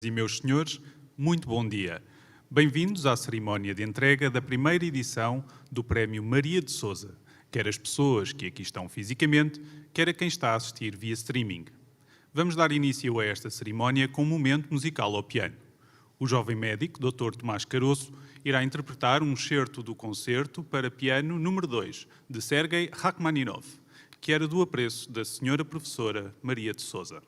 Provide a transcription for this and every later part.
E meus senhores, muito bom dia. Bem-vindos à cerimónia de entrega da primeira edição do Prémio Maria de Sousa, quer as pessoas que aqui estão fisicamente, quer a quem está a assistir via streaming. Vamos dar início a esta cerimónia com um momento musical ao piano. O jovem médico, Dr. Tomás Caroço, irá interpretar um excerto do concerto para piano número 2, de Sergei Rachmaninov, que era do apreço da senhora professora Maria de Sousa.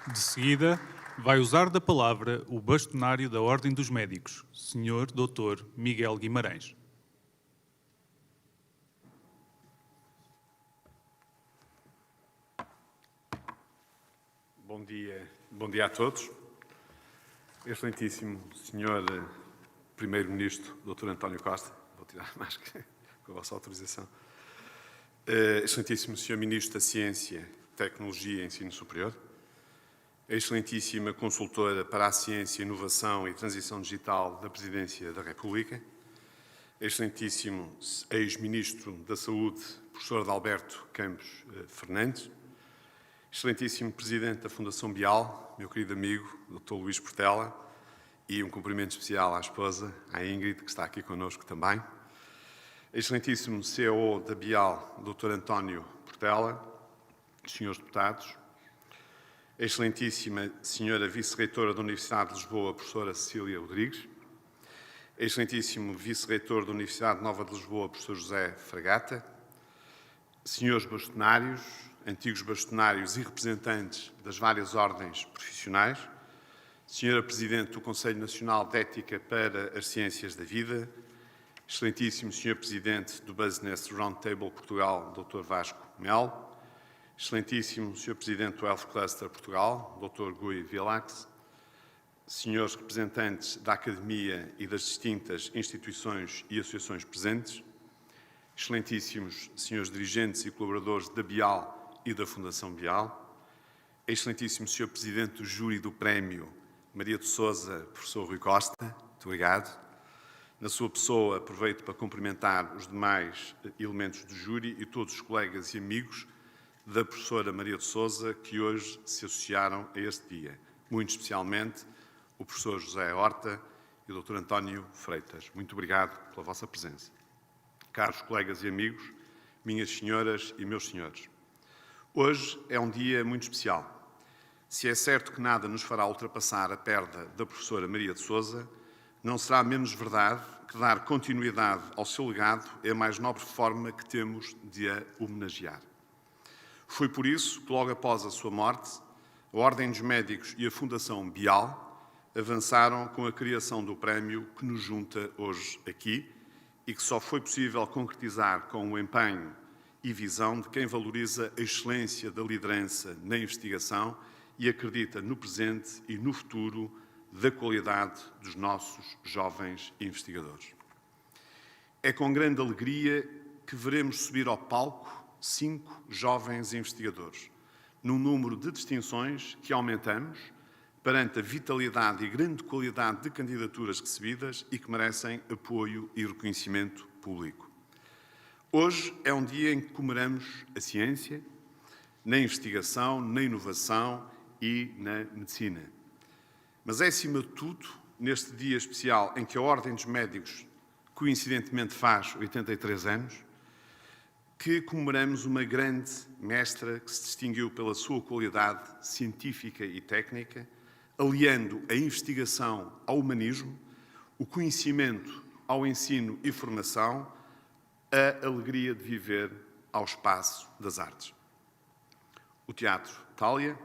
De seguida, vai usar da palavra o bastonário da Ordem dos Médicos, Sr. Dr. Miguel Guimarães. Bom dia a todos. Excelentíssimo Sr. Primeiro-Ministro, Dr. António Costa, vou tirar a máscara com a vossa autorização. Excelentíssimo Sr. Ministro da Ciência, Tecnologia e Ensino Superior. Excelentíssima Consultora para a Ciência, Inovação e Transição Digital da Presidência da República. Excelentíssimo Ex-Ministro da Saúde, Professor Adalberto Campos Fernandes. Excelentíssimo Presidente da Fundação Bial, meu querido amigo, Dr. Luís Portela, e um cumprimento especial à esposa, à Ingrid, que está aqui connosco também. Excelentíssimo CEO da Bial, Dr. António Portela, senhores deputados. Excelentíssima Senhora Vice-Reitora da Universidade de Lisboa, Professora Cecília Rodrigues. Excelentíssimo Vice-Reitor da Universidade Nova de Lisboa, Professor José Fragata. Senhores bastonários, antigos bastonários e representantes das várias ordens profissionais, Senhora Presidente do Conselho Nacional de Ética para as Ciências da Vida, Excelentíssimo Senhor Presidente do Business Roundtable Portugal, Dr. Vasco Melo, Excelentíssimo Senhor Presidente do Health Cluster Portugal, Dr. Gui Vilax, Senhores representantes da Academia e das distintas instituições e associações presentes, Excelentíssimos Senhores Dirigentes e Colaboradores da Bial e da Fundação Bial, Excelentíssimo Sr. Presidente do Júri do Prémio Maria de Sousa, Professor Rui Costa, muito obrigado. Na sua pessoa, aproveito para cumprimentar os demais elementos do júri e todos os colegas e amigos da Professora Maria de Sousa que hoje se associaram a este dia, muito especialmente o Professor José Horta e o Dr. António Freitas. Muito obrigado pela vossa presença. Caros colegas e amigos, minhas senhoras e meus senhores, hoje é um dia muito especial. Se é certo que nada nos fará ultrapassar a perda da professora Maria de Sousa, não será menos verdade que dar continuidade ao seu legado é a mais nobre forma que temos de a homenagear. Foi por isso que, logo após a sua morte, a Ordem dos Médicos e a Fundação Bial avançaram com a criação do prémio que nos junta hoje aqui e que só foi possível concretizar com o empenho e visão de quem valoriza a excelência da liderança na investigação e acredita no presente e no futuro da qualidade dos nossos jovens investigadores. É com grande alegria que veremos subir ao palco 5 jovens investigadores, num número de distinções que aumentamos perante a vitalidade e grande qualidade de candidaturas recebidas e que merecem apoio e reconhecimento público. Hoje é um dia em que comemoramos a ciência, na investigação, na inovação e na medicina. Mas é, acima de tudo, neste dia especial em que a Ordem dos Médicos, coincidentemente, faz 83 anos, que comemoramos uma grande mestra que se distinguiu pela sua qualidade científica e técnica, aliando a investigação ao humanismo, o conhecimento ao ensino e formação, a alegria de viver ao espaço das artes. O Teatro Thália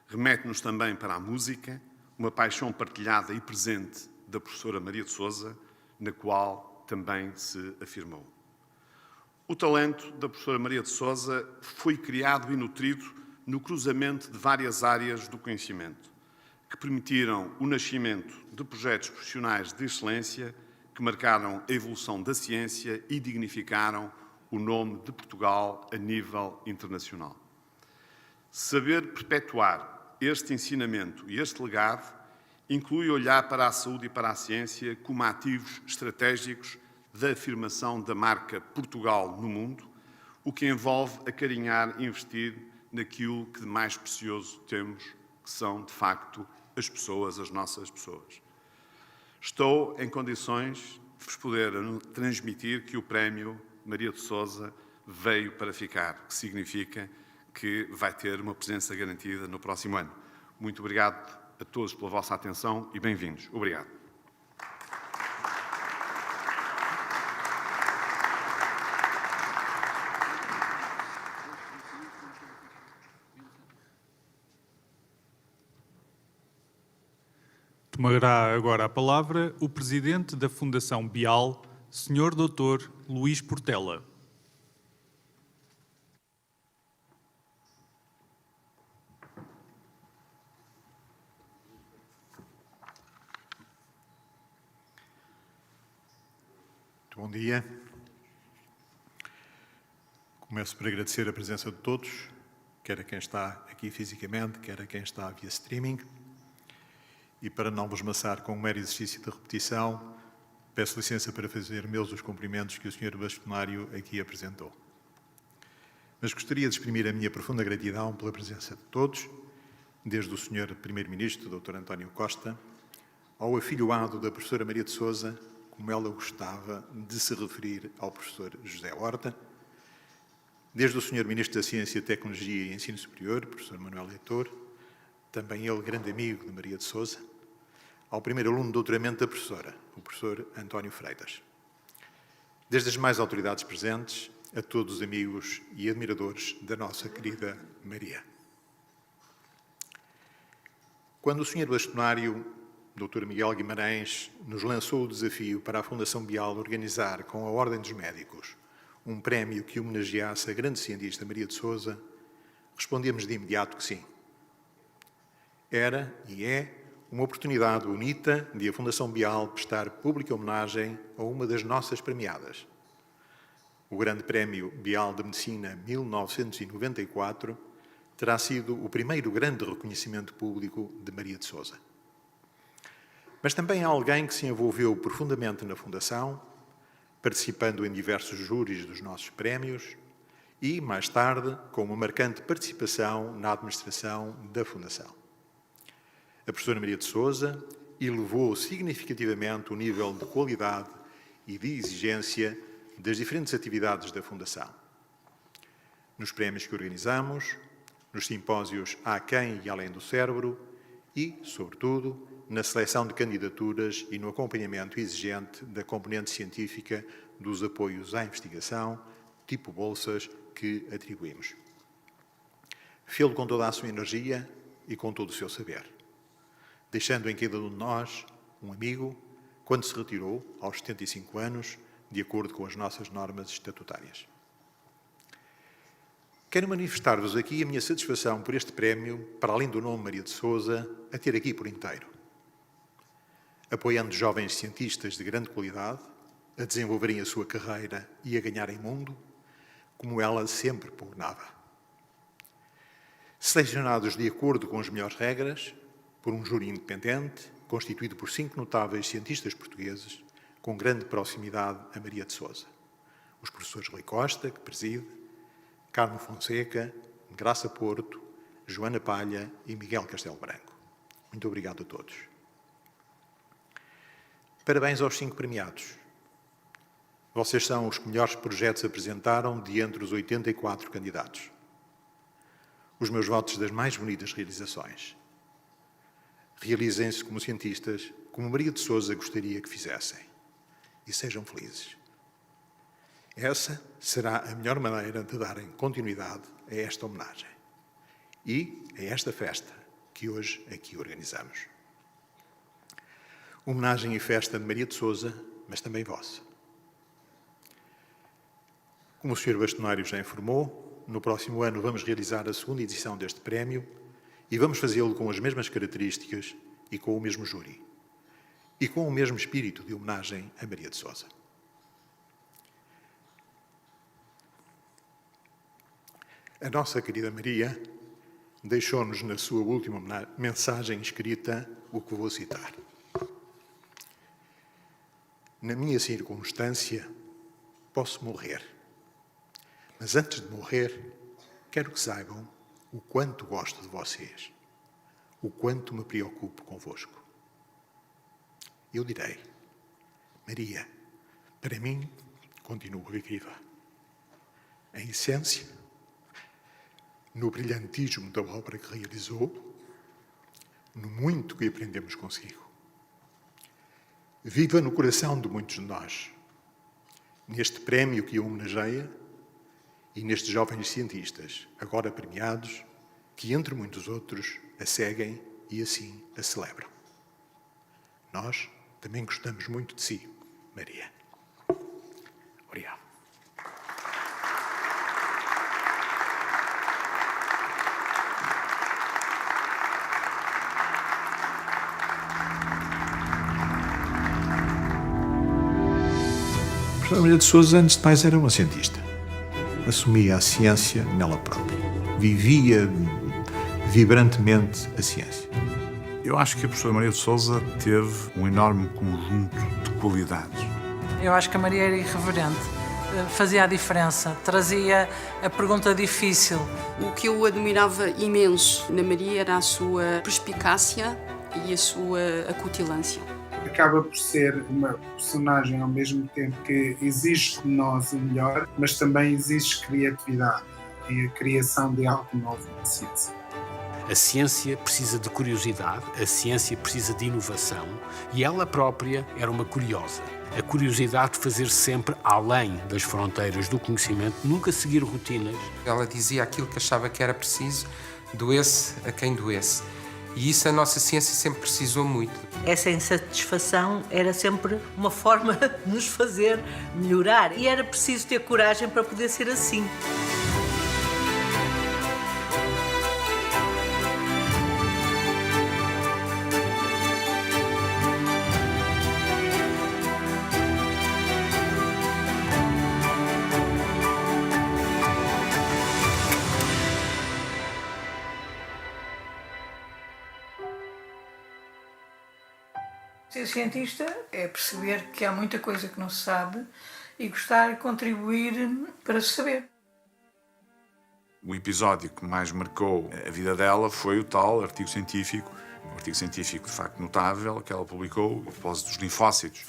remete-nos também para a música, uma paixão partilhada e presente da professora Maria de Sousa, na qual também se afirmou. O talento da professora Maria de Sousa foi criado e nutrido no cruzamento de várias áreas do conhecimento, que permitiram o nascimento de projetos profissionais de excelência que marcaram a evolução da ciência e dignificaram o nome de Portugal a nível internacional. Saber perpetuar este ensinamento e este legado inclui olhar para a saúde e para a ciência como ativos estratégicos da afirmação da marca Portugal no mundo, o que envolve acarinhar e investir naquilo que de mais precioso temos, que são, de facto, as pessoas, as nossas pessoas. Estou em condições de vos poder transmitir que o Prémio Maria de Sousa veio para ficar, que significa que vai ter uma presença garantida no próximo ano. Muito obrigado a todos pela vossa atenção e bem-vindos. Obrigado. Tomará agora a palavra o presidente da Fundação Bial, Sr. Dr. Luís Portela. Bom dia. Começo por agradecer a presença de todos, quer a quem está aqui fisicamente, quer a quem está via streaming. E para não vos maçar com um mero exercício de repetição, peço licença para fazer meus os cumprimentos que o Sr. Bastonário aqui apresentou. Mas gostaria de exprimir a minha profunda gratidão pela presença de todos, desde o Sr. Primeiro-Ministro, Dr. António Costa, ao afilhoado da professora Maria de Sousa, como ela gostava de se referir ao professor José Horta, desde o Sr. Ministro da Ciência, Tecnologia e Ensino Superior, professor Manuel Leitor, também ele grande amigo de Maria de Sousa, ao primeiro aluno de doutoramento da professora, o professor António Freitas. Desde as demais autoridades presentes, a todos os amigos e admiradores da nossa querida Maria. Quando o Sr. Bastonário, Dr. Miguel Guimarães, nos lançou o desafio para a Fundação Bial organizar com a Ordem dos Médicos um prémio que homenageasse a grande cientista Maria de Sousa, respondemos de imediato que sim. Era e é uma oportunidade bonita de a Fundação Bial prestar pública homenagem a uma das nossas premiadas. O Grande Prémio Bial de Medicina 1994 terá sido o primeiro grande reconhecimento público de Maria de Sousa. Mas também há alguém que se envolveu profundamente na Fundação, participando em diversos júris dos nossos prémios e, mais tarde, com uma marcante participação na administração da Fundação. A professora Maria de Sousa elevou significativamente o nível de qualidade e de exigência das diferentes atividades da Fundação. Nos prémios que organizamos, nos simpósios Aquém e Além do Cérebro e, sobretudo, na seleção de candidaturas e no acompanhamento exigente da componente científica dos apoios à investigação, tipo bolsas, que atribuímos. Fê-lo com toda a sua energia e com todo o seu saber, deixando em cada um de nós um amigo quando se retirou, aos 75 anos, de acordo com as nossas normas estatutárias. Quero manifestar-vos aqui a minha satisfação por este prémio, para além do nome Maria de Sousa, a ter aqui por inteiro, apoiando jovens cientistas de grande qualidade a desenvolverem a sua carreira e a ganharem mundo, como ela sempre pugnava. Selecionados de acordo com as melhores regras, por um júri independente, constituído por 5 notáveis cientistas portugueses, com grande proximidade a Maria de Sousa. Os professores Rui Costa, que preside, Carmo Fonseca, Graça Porto, Joana Palha e Miguel Castelo Branco. Muito obrigado a todos. Parabéns aos 5 premiados. Vocês são os que melhores projetos apresentaram de entre os 84 candidatos. Os meus votos das mais bonitas realizações. Realizem-se como cientistas, como Maria de Sousa gostaria que fizessem. E sejam felizes. Essa será a melhor maneira de darem continuidade a esta homenagem e a esta festa que hoje aqui organizamos. Homenagem e festa de Maria de Sousa, mas também vossa. Como o Sr. Bastonário já informou, no próximo ano vamos realizar a segunda edição deste prémio e vamos fazê-lo com as mesmas características e com o mesmo júri e com o mesmo espírito de homenagem a Maria de Sousa. A nossa querida Maria deixou-nos na sua última mensagem escrita o que vou citar. Na minha circunstância, posso morrer. Mas antes de morrer, quero que saibam o quanto gosto de vocês, o quanto me preocupo convosco. Eu direi, Maria, para mim, continua viva. Em essência, no brilhantismo da obra que realizou, no muito que aprendemos consigo. Viva no coração de muitos de nós, neste prémio que a homenageia e nestes jovens cientistas, agora premiados, que, entre muitos outros, a seguem e assim a celebram. Nós também gostamos muito de si, Maria. Obrigado. A professora Maria de Sousa, antes de mais, era uma cientista. Assumia a ciência nela própria. Vivia vibrantemente a ciência. Eu acho que a professora Maria de Sousa teve um enorme conjunto de qualidades. Eu acho que a Maria era irreverente, fazia a diferença, trazia a pergunta difícil. O que eu admirava imenso na Maria era a sua perspicácia e a sua acutilância. Acaba por ser uma personagem ao mesmo tempo que exige de nós o melhor, mas também exige criatividade e a criação de algo novo na ciência. A ciência precisa de curiosidade, a ciência precisa de inovação e ela própria era uma curiosa. A curiosidade de fazer sempre além das fronteiras do conhecimento, nunca seguir rotinas. Ela dizia aquilo que achava que era preciso, doesse a quem doesse. E isso a nossa ciência sempre precisou muito. Essa insatisfação era sempre uma forma de nos fazer melhorar. E era preciso ter coragem para poder ser assim. Ser cientista é perceber que há muita coisa que não se sabe e gostar de contribuir para se saber. O episódio que mais marcou a vida dela foi o tal artigo científico, um artigo científico de facto notável, que ela publicou a propósito dos linfócitos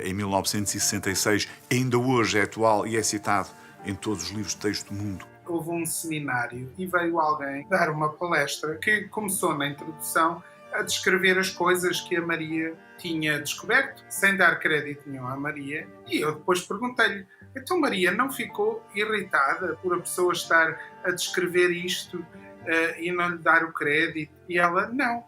em 1966. Ainda hoje é atual e é citado em todos os livros de texto do mundo. Houve um seminário e veio alguém dar uma palestra que começou na introdução a descrever as coisas que a Maria tinha descoberto, sem dar crédito nenhum à Maria. E eu depois perguntei-lhe, então Maria não ficou irritada por a pessoa estar a descrever isto e não lhe dar o crédito? E ela, não.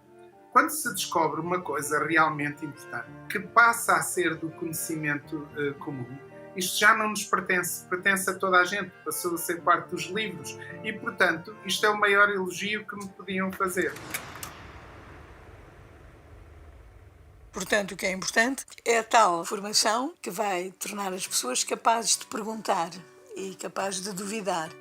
Quando se descobre uma coisa realmente importante, que passa a ser do conhecimento comum, isto já não nos pertence, pertence a toda a gente, passou a ser parte dos livros. E, portanto, isto é o maior elogio que me podiam fazer. Portanto, o que é importante é a tal formação que vai tornar as pessoas capazes de perguntar e capazes de duvidar.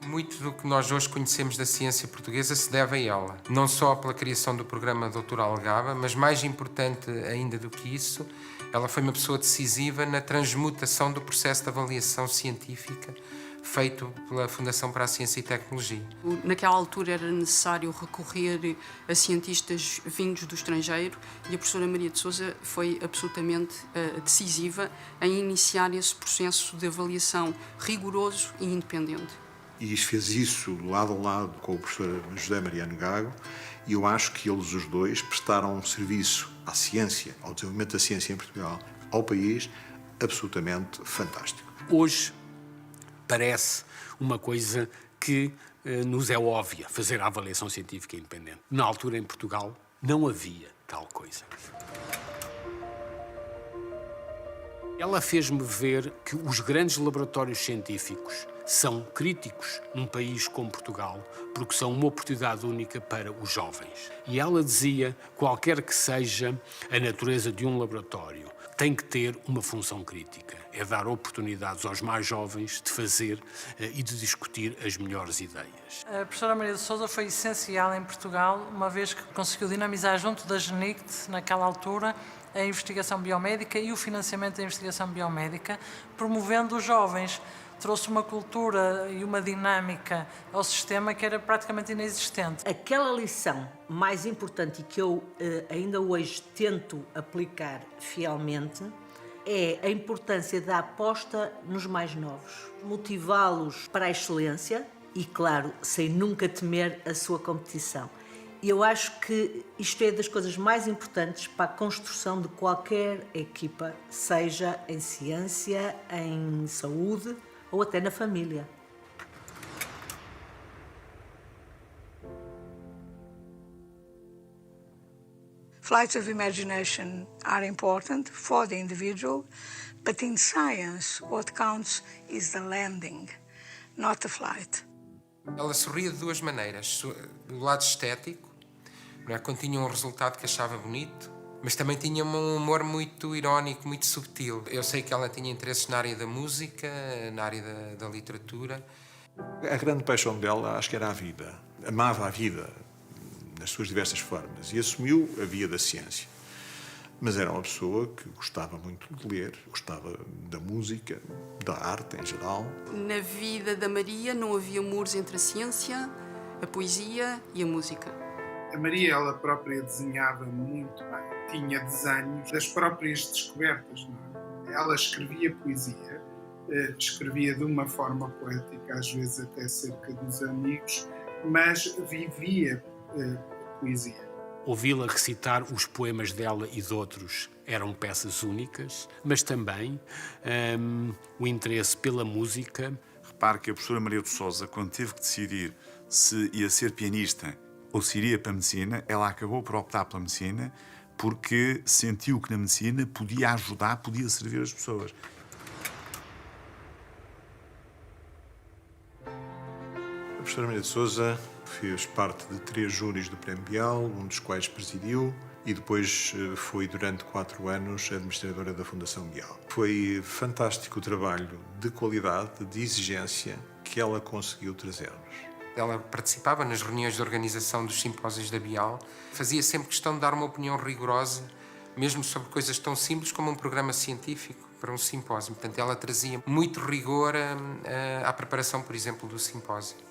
Muito do que nós hoje conhecemos da ciência portuguesa se deve a ela. Não só pela criação do programa Doutoral Gaba, mas mais importante ainda do que isso, ela foi uma pessoa decisiva na transmutação do processo de avaliação científica feito pela Fundação para a Ciência e Tecnologia. Naquela altura era necessário recorrer a cientistas vindos do estrangeiro e a professora Maria de Sousa foi absolutamente decisiva em iniciar esse processo de avaliação rigoroso e independente. E fez isso lado a lado com o professor José Mariano Gago, e eu acho que eles os dois prestaram um serviço à ciência, ao desenvolvimento da ciência em Portugal, ao país, absolutamente fantástico. Hoje parece uma coisa que nos é óbvia, fazer a avaliação científica independente. Na altura, em Portugal, não havia tal coisa. Ela fez-me ver que os grandes laboratórios científicos são críticos num país como Portugal, porque são uma oportunidade única para os jovens. E ela dizia, qualquer que seja a natureza de um laboratório, tem que ter uma função crítica. É dar oportunidades aos mais jovens de fazer e de discutir as melhores ideias. A professora Maria de Sousa foi essencial em Portugal, uma vez que conseguiu dinamizar junto da GENICT, naquela altura, a investigação biomédica e o financiamento da investigação biomédica, promovendo os jovens. Trouxe uma cultura e uma dinâmica ao sistema que era praticamente inexistente. Aquela lição mais importante e que eu ainda hoje tento aplicar fielmente é a importância da aposta nos mais novos. Motivá-los para a excelência e, claro, sem nunca temer a sua competição. E eu acho que isto é das coisas mais importantes para a construção de qualquer equipa, seja em ciência, em saúde ou até na família. Flights of imagination are important for the individual, but in science, what counts is the landing, not the flight. Ela sorria de duas maneiras. Do lado estético, não é? Quando tinha um resultado que achava bonito, mas também tinha um humor muito irónico, muito subtil. Eu sei que ela tinha interesses na área da música, na área da literatura. A grande paixão dela, acho que era a vida. Amava a vida, nas suas diversas formas, e assumiu a via da ciência. Mas era uma pessoa que gostava muito de ler, gostava da música, da arte em geral. Na vida da Maria não havia muros entre a ciência, a poesia e a música. A Maria, ela própria, desenhava muito bem. Tinha desenhos das próprias descobertas. Não é? Ela escrevia poesia, escrevia de uma forma poética, às vezes até cerca dos amigos, mas vivia poesia. Ouvi-la recitar os poemas dela e de outros eram peças únicas, mas também o interesse pela música. Repare que a professora Maria de Sousa, quando teve que decidir se ia ser pianista ou se iria para a medicina, ela acabou por optar pela medicina porque sentiu que na medicina podia ajudar, podia servir as pessoas. A professora Maria de Sousa fez parte de 3 júris do Prémio Bial, um dos quais presidiu, e depois foi durante 4 anos administradora da Fundação Bial. Foi fantástico o trabalho de qualidade, de exigência que ela conseguiu trazer-nos. Ela participava nas reuniões de organização dos simpósios da Bial, fazia sempre questão de dar uma opinião rigorosa, mesmo sobre coisas tão simples como um programa científico para um simpósio. Portanto, ela trazia muito rigor à preparação, por exemplo, do simpósio.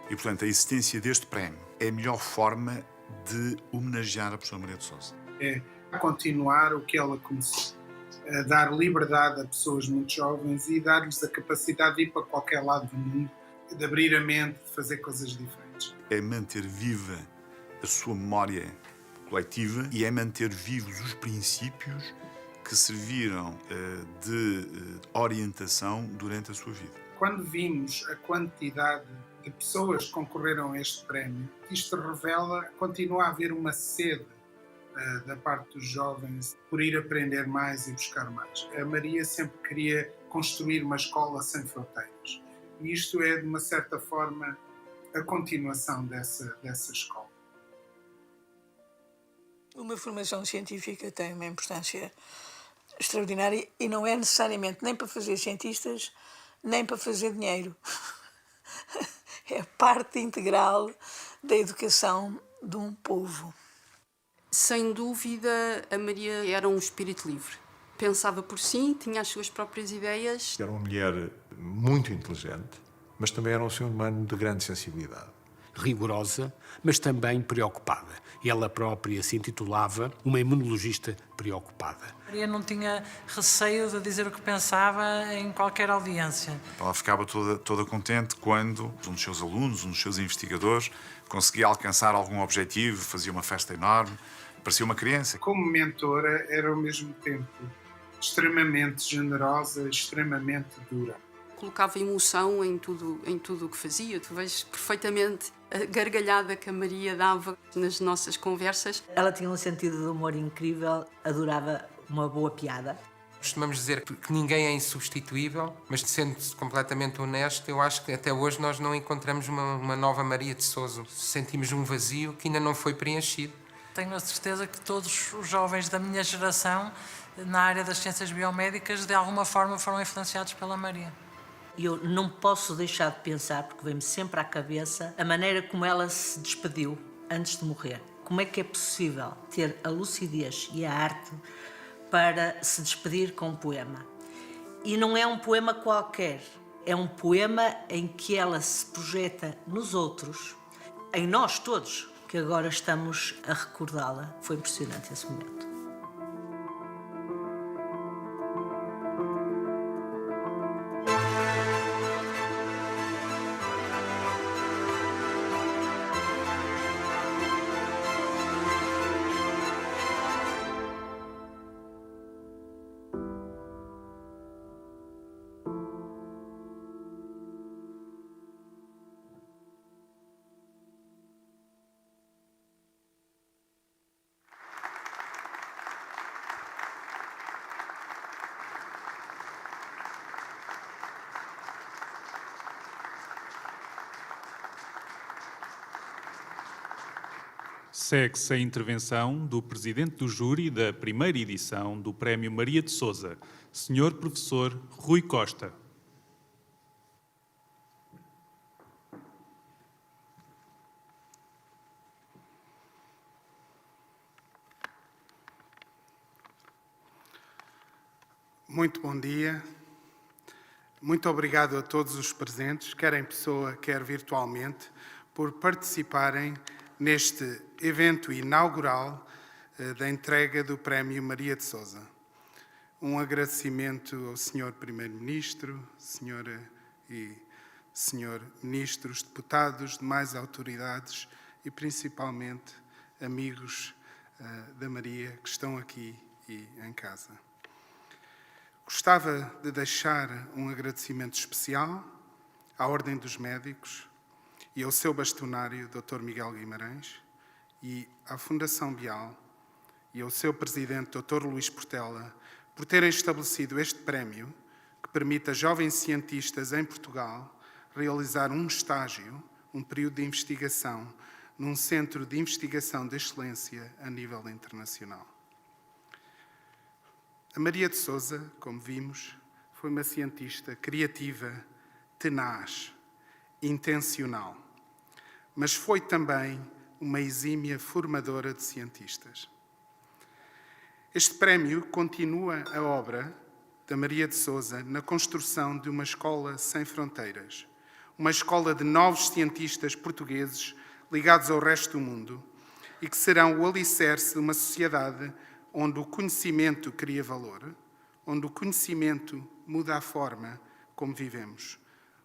E, portanto, a existência deste prémio é a melhor forma de homenagear a professora Maria de Sousa. É continuar o que ela começou. A dar liberdade a pessoas muito jovens e dar-lhes a capacidade de ir para qualquer lado do mundo, de abrir a mente, de fazer coisas diferentes. É manter viva a sua memória coletiva e é manter vivos os princípios que serviram de orientação durante a sua vida. Quando vimos a quantidade de pessoas que concorreram a este prémio, isto revela que continua a haver uma sede da parte dos jovens por ir aprender mais e buscar mais. A Maria sempre queria construir uma escola sem fronteiras. E isto é, de uma certa forma, a continuação dessa escola. Uma formação científica tem uma importância extraordinária e não é necessariamente nem para fazer cientistas, nem para fazer dinheiro. É parte integral da educação de um povo. Sem dúvida, a Maria era um espírito livre. Pensava por si, tinha as suas próprias ideias. Era uma mulher muito inteligente, mas também era um ser humano de grande sensibilidade. Rigorosa, mas também preocupada. Ela própria se intitulava uma imunologista preocupada. Maria não tinha receio de dizer o que pensava em qualquer audiência. Ela ficava toda contente quando um dos seus alunos, um dos seus investigadores, conseguia alcançar algum objetivo, fazia uma festa enorme, parecia uma criança. Como mentora, era ao mesmo tempo extremamente generosa, extremamente dura. Colocava emoção em tudo o que fazia. Tu vês perfeitamente a gargalhada que a Maria dava nas nossas conversas. Ela tinha um sentido de humor incrível, adorava uma boa piada. Costumamos dizer que ninguém é insubstituível, mas sendo completamente honesto, eu acho que até hoje nós não encontramos uma nova Maria de Sousa. Sentimos um vazio que ainda não foi preenchido. Tenho a certeza que todos os jovens da minha geração, na área das ciências biomédicas, de alguma forma foram influenciados pela Maria. E eu não posso deixar de pensar, porque vem-me sempre à cabeça, a maneira como ela se despediu antes de morrer. Como é que é possível ter a lucidez e a arte para se despedir com um poema? E não é um poema qualquer, é um poema em que ela se projeta nos outros, em nós todos, que agora estamos a recordá-la. Foi impressionante esse momento. Segue-se a intervenção do presidente do júri da primeira edição do Prémio Maria de Sousa, Sr. Professor Rui Costa. Muito bom dia. Muito obrigado a todos os presentes, quer em pessoa, quer virtualmente, por participarem neste evento inaugural da entrega do Prémio Maria de Sousa. Um agradecimento ao Sr. Primeiro-Ministro, Senhora e Sr. Ministros, deputados, demais autoridades e principalmente amigos da Maria que estão aqui e em casa. Gostava de deixar um agradecimento especial à Ordem dos Médicos e ao seu bastonário, Dr. Miguel Guimarães, e à Fundação Bial e ao seu presidente, Dr. Luís Portela, por terem estabelecido este prémio que permite a jovens cientistas em Portugal realizar um estágio, um período de investigação, num centro de investigação de excelência a nível internacional. A Maria de Sousa, como vimos, foi uma cientista criativa, tenaz, intencional, mas foi também uma exímia formadora de cientistas. Este prémio continua a obra da Maria de Sousa na construção de uma escola sem fronteiras, uma escola de novos cientistas portugueses ligados ao resto do mundo e que serão o alicerce de uma sociedade onde o conhecimento cria valor, onde o conhecimento muda a forma como vivemos.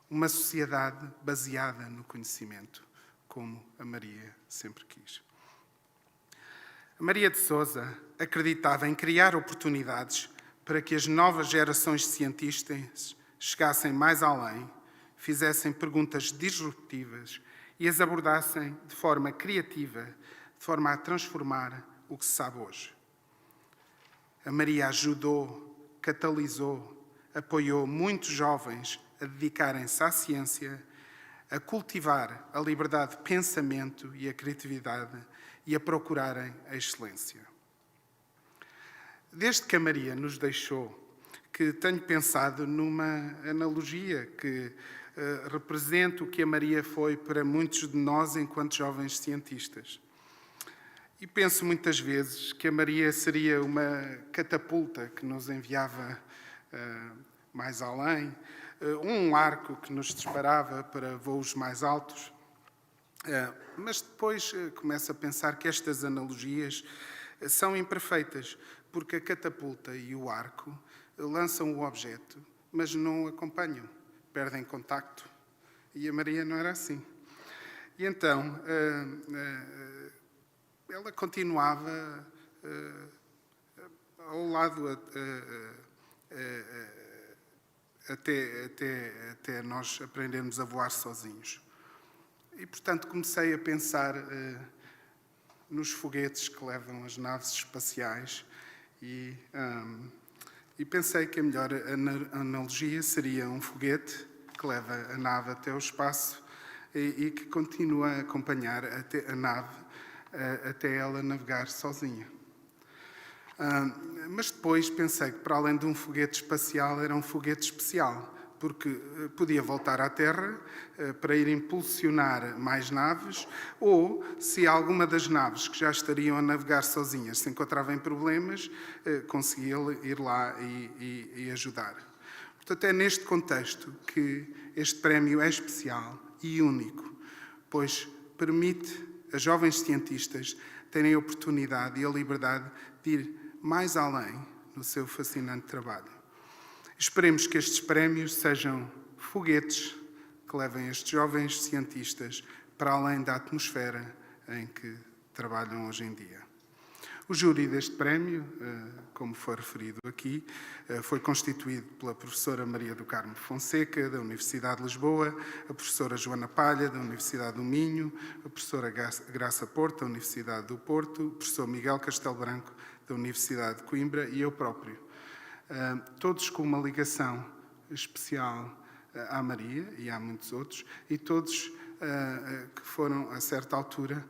Uma sociedade baseada no conhecimento, como a Maria sempre quis. A Maria de Sousa acreditava em criar oportunidades para que as novas gerações de cientistas chegassem mais além, fizessem perguntas disruptivas e as abordassem de forma criativa, de forma a transformar o que se sabe hoje. A Maria ajudou, catalisou, apoiou muitos jovens a dedicarem-se à ciência, a cultivar a liberdade de pensamento e a criatividade e a procurarem a excelência. Desde que a Maria nos deixou, que tenho pensado numa analogia que representa o que a Maria foi para muitos de nós enquanto jovens cientistas. E penso muitas vezes que a Maria seria uma catapulta que nos enviava mais além, um arco que nos disparava para voos mais altos. Mas depois começo a pensar que estas analogias são imperfeitas, porque a catapulta e o arco lançam o objeto, mas não o acompanham, perdem contacto. E a Maria não era assim. E então ela continuava ao lado até nós aprendermos a voar sozinhos. E, portanto, comecei a pensar nos foguetes que levam as naves espaciais e pensei que a melhor analogia seria um foguete que leva a nave até o espaço e que continua a acompanhar a nave até ela navegar sozinha. Mas depois pensei que, para além de um foguete espacial, era um foguete especial, porque podia voltar à Terra para ir impulsionar mais naves, ou, se alguma das naves que já estariam a navegar sozinhas se encontrava em problemas, conseguia ir lá e ajudar. Portanto, é neste contexto que este prémio é especial e único, pois permite a jovens cientistas terem a oportunidade e a liberdade de ir mais além no seu fascinante trabalho. Esperemos que estes prémios sejam foguetes que levem estes jovens cientistas para além da atmosfera em que trabalham hoje em dia. O júri deste prémio, como foi referido aqui, foi constituído pela professora Maria do Carmo Fonseca, da Universidade de Lisboa, a professora Joana Palha, da Universidade do Minho, a professora Graça Porto, da Universidade do Porto, o professor Miguel Castelo Branco, da Universidade de Coimbra e eu próprio. Todos com uma ligação especial à Maria e a muitos outros, e todos que foram, a certa altura,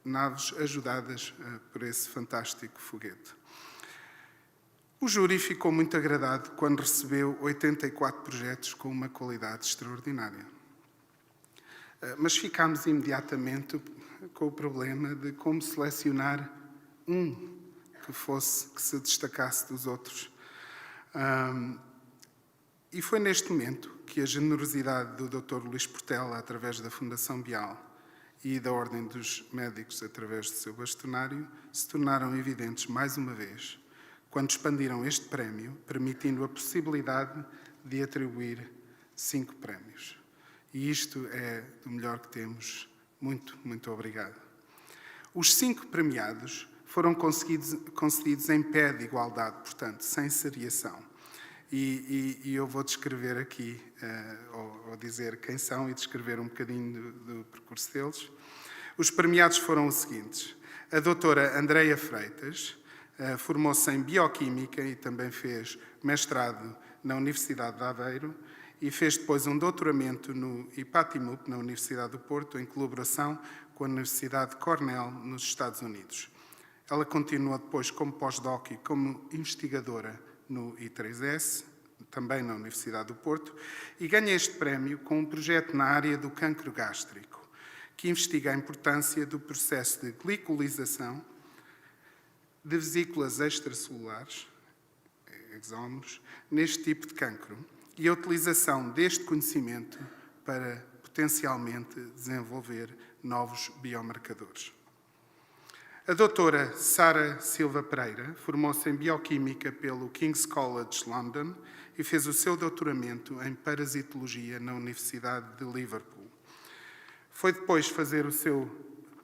naves ajudadas por esse fantástico foguete. O júri ficou muito agradado quando recebeu 84 projetos com uma qualidade extraordinária. Mas ficámos imediatamente com o problema de como selecionar um que se destacasse dos outros. E foi neste momento que a generosidade do Dr. Luís Portela, através da Fundação Bial, e da Ordem dos Médicos, através do seu bastonário, se tornaram evidentes mais uma vez, quando expandiram este prémio, permitindo a possibilidade de atribuir 5 prémios. E isto é do melhor que temos. Muito, muito obrigado. Os 5 premiados foram concedidos em pé de igualdade, portanto, sem seriação. E eu vou descrever aqui, ou dizer quem são e descrever um bocadinho do percurso deles. Os premiados foram os seguintes. A doutora Andreia Freitas formou-se em Bioquímica e também fez mestrado na Universidade de Aveiro e fez depois um doutoramento no IPATIMUP, na Universidade do Porto, em colaboração com a Universidade de Cornell, nos Estados Unidos. Ela continuou depois como pós-doc e como investigadora no I3S, também na Universidade do Porto, e ganha este prémio com um projeto na área do cancro gástrico, que investiga a importância do processo de glicolização de vesículas extracelulares, exómeros, neste tipo de cancro, e a utilização deste conhecimento para potencialmente desenvolver novos biomarcadores. A doutora Sara Silva Pereira formou-se em Bioquímica pelo King's College London e fez o seu doutoramento em Parasitologia na Universidade de Liverpool. Foi depois fazer o seu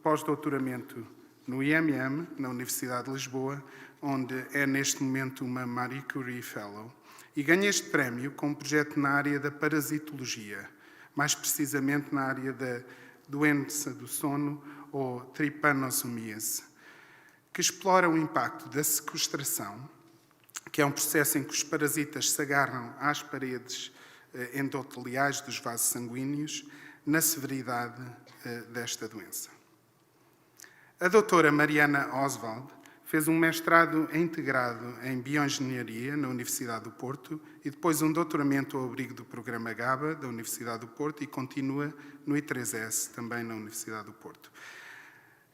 pós-doutoramento no IMM, na Universidade de Lisboa, onde é neste momento uma Marie Curie Fellow, e ganha este prémio com um projeto na área da parasitologia, mais precisamente na área da doença do sono ou trypanosomíase, que explora o impacto da sequestração, que é um processo em que os parasitas se agarram às paredes endoteliais dos vasos sanguíneos, na severidade desta doença. A doutora Mariana Oswald fez um mestrado integrado em Bioengenharia na Universidade do Porto e depois um doutoramento ao abrigo do programa GABA da Universidade do Porto e continua no I3S, também na Universidade do Porto.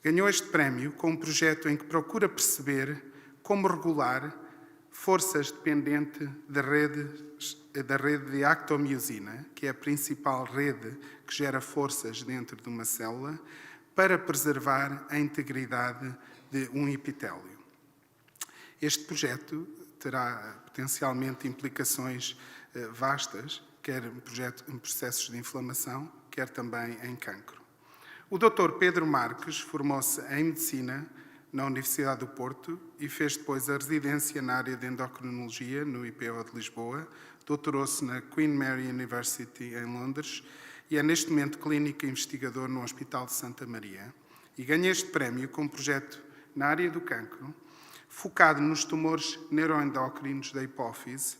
Ganhou este prémio com um projeto em que procura perceber como regular forças dependentes da rede de actomiosina, que é a principal rede que gera forças dentro de uma célula, para preservar a integridade de um epitélio. Este projeto terá potencialmente implicações vastas, quer em processos de inflamação, quer também em cancro. O Dr. Pedro Marques formou-se em Medicina na Universidade do Porto e fez depois a residência na área de endocrinologia no IPO de Lisboa, doutorou-se na Queen Mary University em Londres e é neste momento clínico investigador no Hospital de Santa Maria e ganha este prémio com um projeto na área do cancro, focado nos tumores neuroendócrinos da hipófise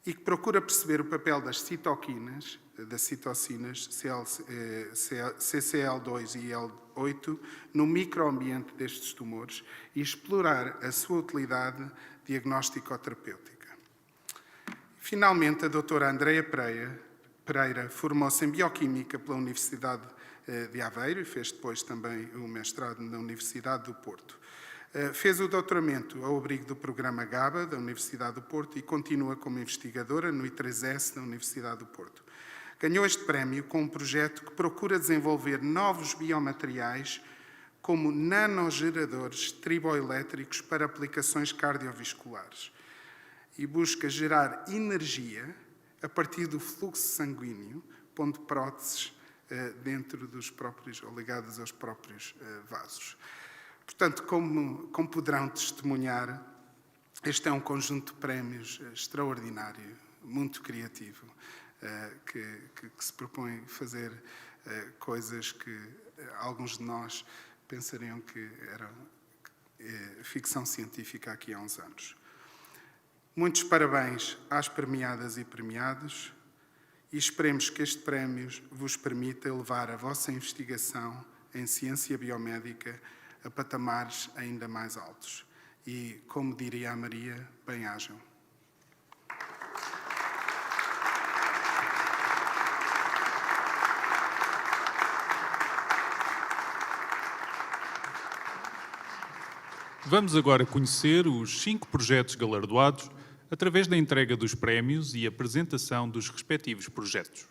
e que procura perceber o papel das citoquinas, das citocinas CCL2 e IL-8 no microambiente destes tumores e explorar a sua utilidade diagnóstico-terapêutica. Finalmente, a doutora Andreia Pereira formou-se em Bioquímica pela Universidade de Aveiro e fez depois também o mestrado na Universidade do Porto. Fez o doutoramento ao abrigo do programa GABA da Universidade do Porto e continua como investigadora no I3S da Universidade do Porto. Ganhou este prémio com um projeto que procura desenvolver novos biomateriais como nanogeradores triboelétricos para aplicações cardiovasculares e busca gerar energia a partir do fluxo sanguíneo, pondo próteses dentro dos próprios, ou ligadas aos próprios vasos. Portanto, como poderão testemunhar, este é um conjunto de prémios extraordinário, muito criativo, que se propõe fazer coisas que alguns de nós pensariam que eram ficção científica aqui há uns anos. Muitos parabéns às premiadas e premiados e esperemos que este prémio vos permita levar a vossa investigação em ciência biomédica a patamares ainda mais altos. E, como diria a Maria, bem-ajam. Vamos agora conhecer os 5 projetos galardoados através da entrega dos prémios e apresentação dos respectivos projetos.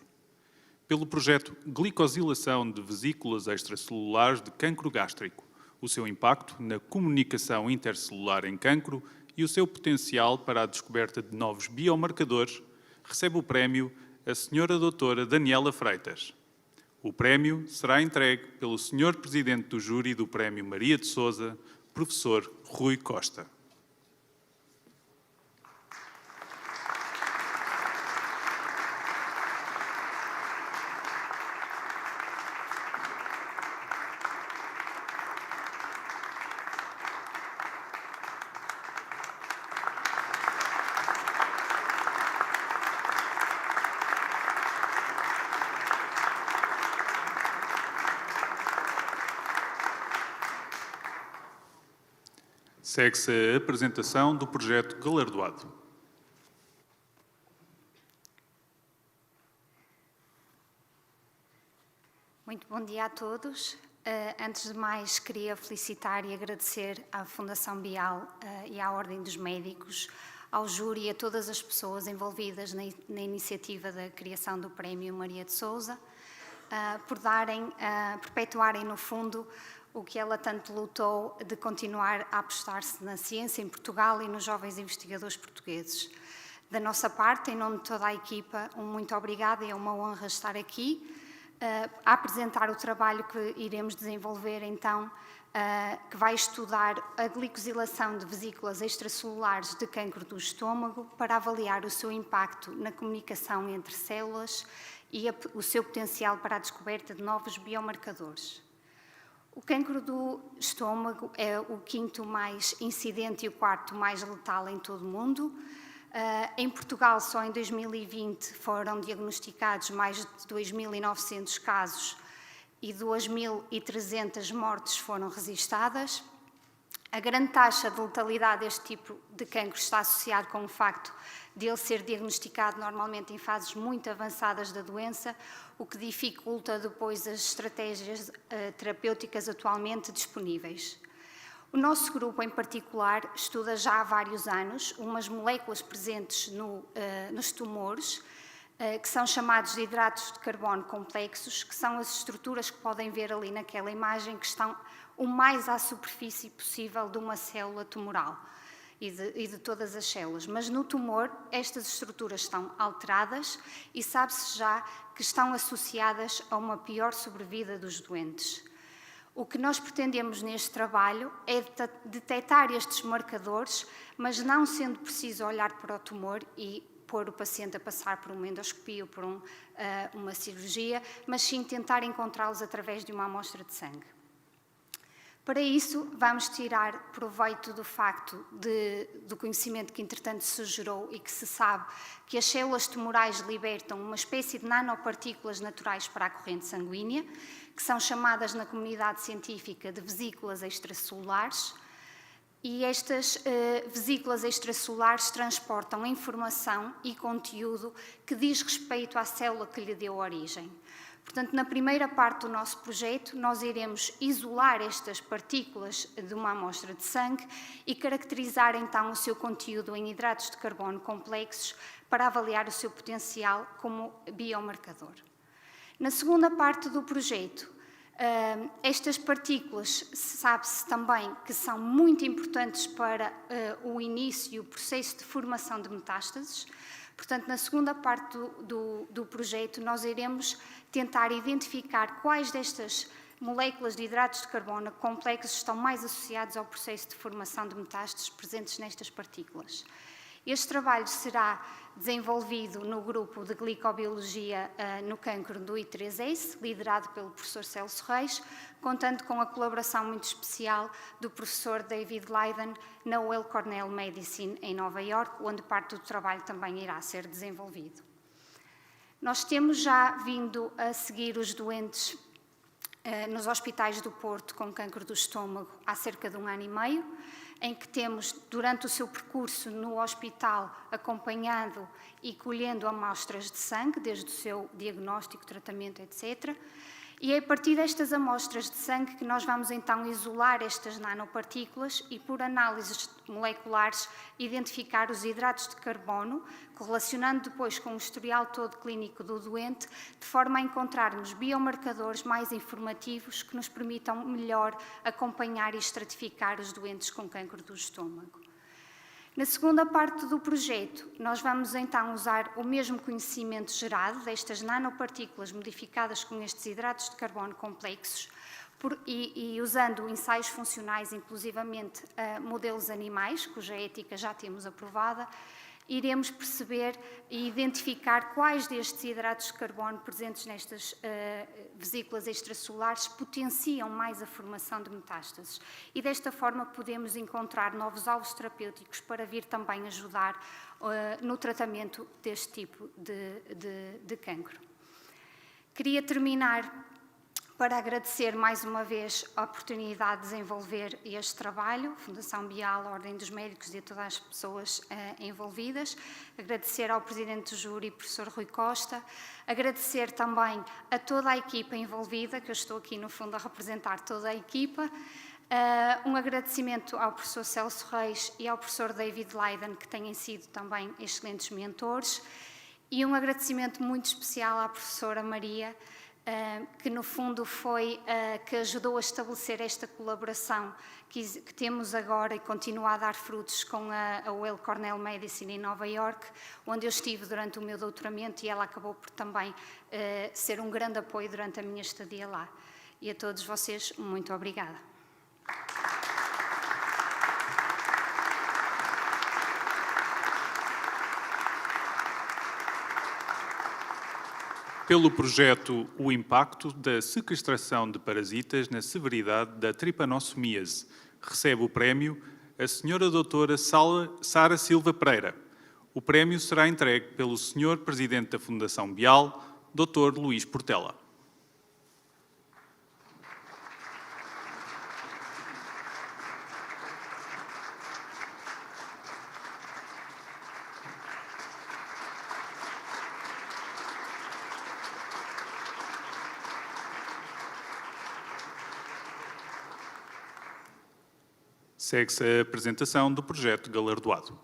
Pelo projeto Glicosilação de vesículas extracelulares de cancro gástrico, o seu impacto na comunicação intercelular em cancro e o seu potencial para a descoberta de novos biomarcadores, recebe o prémio a Sra. Doutora Daniela Freitas. O prémio será entregue pelo Sr. Presidente do Júri do Prémio Maria de Sousa, Professor Rui Costa. Segue-se a apresentação do projeto galardoado. Muito bom dia a todos. Antes de mais, queria felicitar e agradecer à Fundação Bial e à Ordem dos Médicos, ao júri e a todas as pessoas envolvidas na iniciativa da criação do Prémio Maria de Sousa, por perpetuarem, no fundo, o que ela tanto lutou de continuar a apostar-se na ciência em Portugal e nos jovens investigadores portugueses. Da nossa parte, em nome de toda a equipa, um muito obrigada e é uma honra estar aqui a apresentar o trabalho que iremos desenvolver, então, que vai estudar a glicosilação de vesículas extracelulares de cancro do estômago para avaliar o seu impacto na comunicação entre células e o seu potencial para a descoberta de novos biomarcadores. O cancro do estômago é o 5º mais incidente e o 4º mais letal em todo o mundo. Em Portugal, só em 2020 foram diagnosticados mais de 2.900 casos e 2.300 mortes foram registadas. A grande taxa de letalidade deste tipo de cancro está associado com o facto de ele ser diagnosticado normalmente em fases muito avançadas da doença, o que dificulta depois as estratégias terapêuticas atualmente disponíveis. O nosso grupo, em particular, estuda já há vários anos umas moléculas presentes nos tumores, que são chamados de hidratos de carbono complexos, que são as estruturas que podem ver ali naquela imagem, que estão o mais à superfície possível de uma célula tumoral e de todas as células. Mas no tumor, estas estruturas estão alteradas e sabe-se já que estão associadas a uma pior sobrevida dos doentes. O que nós pretendemos neste trabalho é detectar estes marcadores, mas não sendo preciso olhar para o tumor e pôr o paciente a passar por uma endoscopia ou por uma cirurgia, mas sim tentar encontrá-los através de uma amostra de sangue. Para isso, vamos tirar proveito do facto do conhecimento que, entretanto, se gerou e que se sabe que as células tumorais libertam uma espécie de nanopartículas naturais para a corrente sanguínea, que são chamadas na comunidade científica de vesículas extracelulares, e estas vesículas extracelulares transportam informação e conteúdo que diz respeito à célula que lhe deu origem. Portanto, na primeira parte do nosso projeto, nós iremos isolar estas partículas de uma amostra de sangue e caracterizar, então, o seu conteúdo em hidratos de carbono complexos para avaliar o seu potencial como biomarcador. Na segunda parte do projeto, estas partículas, sabe-se também que são muito importantes para o início e o processo de formação de metástases. Portanto, na segunda parte do projeto, nós iremos tentar identificar quais destas moléculas de hidratos de carbono complexos estão mais associados ao processo de formação de metástases presentes nestas partículas. Este trabalho será desenvolvido no grupo de glicobiologia no cancro do I3S, liderado pelo professor Celso Reis, contando com a colaboração muito especial do professor David Leiden na Weill Cornell Medicine em Nova Iorque, onde parte do trabalho também irá ser desenvolvido. Nós temos já vindo a seguir os doentes nos hospitais do Porto com cancro do estômago há cerca de 1 ano e meio, em que temos, durante o seu percurso no hospital, acompanhado e colhendo amostras de sangue, desde o seu diagnóstico, tratamento, etc. E é a partir destas amostras de sangue que nós vamos então isolar estas nanopartículas e, por análises moleculares, identificar os hidratos de carbono, correlacionando depois com o historial todo clínico do doente, de forma a encontrarmos biomarcadores mais informativos que nos permitam melhor acompanhar e estratificar os doentes com cancro do estômago. Na segunda parte do projeto, nós vamos então usar o mesmo conhecimento gerado destas nanopartículas modificadas com estes hidratos de carbono complexos e usando ensaios funcionais, inclusivamente modelos animais, cuja ética já temos aprovada, iremos perceber e identificar quais destes hidratos de carbono presentes nestas vesículas extracelulares potenciam mais a formação de metástases. E desta forma podemos encontrar novos alvos terapêuticos para vir também ajudar no tratamento deste tipo de cancro. Queria terminar para agradecer mais uma vez a oportunidade de desenvolver este trabalho, Fundação Bial, Ordem dos Médicos e a todas as pessoas envolvidas, agradecer ao Presidente do Júri, Professor Rui Costa, agradecer também a toda a equipa envolvida, que eu estou aqui no fundo a representar toda a equipa, um agradecimento ao Professor Celso Reis e ao Professor David Leiden, que têm sido também excelentes mentores, e um agradecimento muito especial à Professora Maria, que no fundo foi que ajudou a estabelecer esta colaboração que temos agora e continua a dar frutos com a Weill Cornell Medicine em Nova Iorque, onde eu estive durante o meu doutoramento e ela acabou por também ser um grande apoio durante a minha estadia lá. E a todos vocês, muito obrigada. Pelo projeto O Impacto da Sequestração de Parasitas na Severidade da Tripanossomíase, recebe o prémio a Sra. Doutora Sara Silva Pereira. O prémio será entregue pelo Sr. Presidente da Fundação Bial, Dr. Luís Portela. Segue-se a apresentação do projeto galardoado.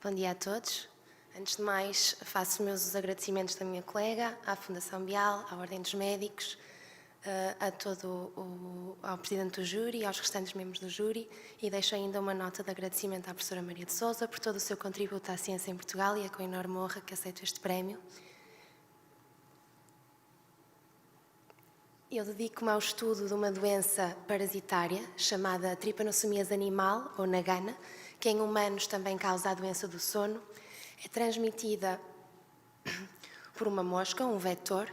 Bom dia a todos. Antes de mais, faço meus os agradecimentos da minha colega, à Fundação Bial, à Ordem dos Médicos, ao Presidente do Júri e aos restantes membros do Júri, e deixo ainda uma nota de agradecimento à Professora Maria de Sousa por todo o seu contributo à ciência em Portugal, e é com enorme honra que aceito este prémio. Eu dedico-me ao estudo de uma doença parasitária chamada tripanossomíase animal, ou nagana, que em humanos também causa a doença do sono. É transmitida por uma mosca, um vetor.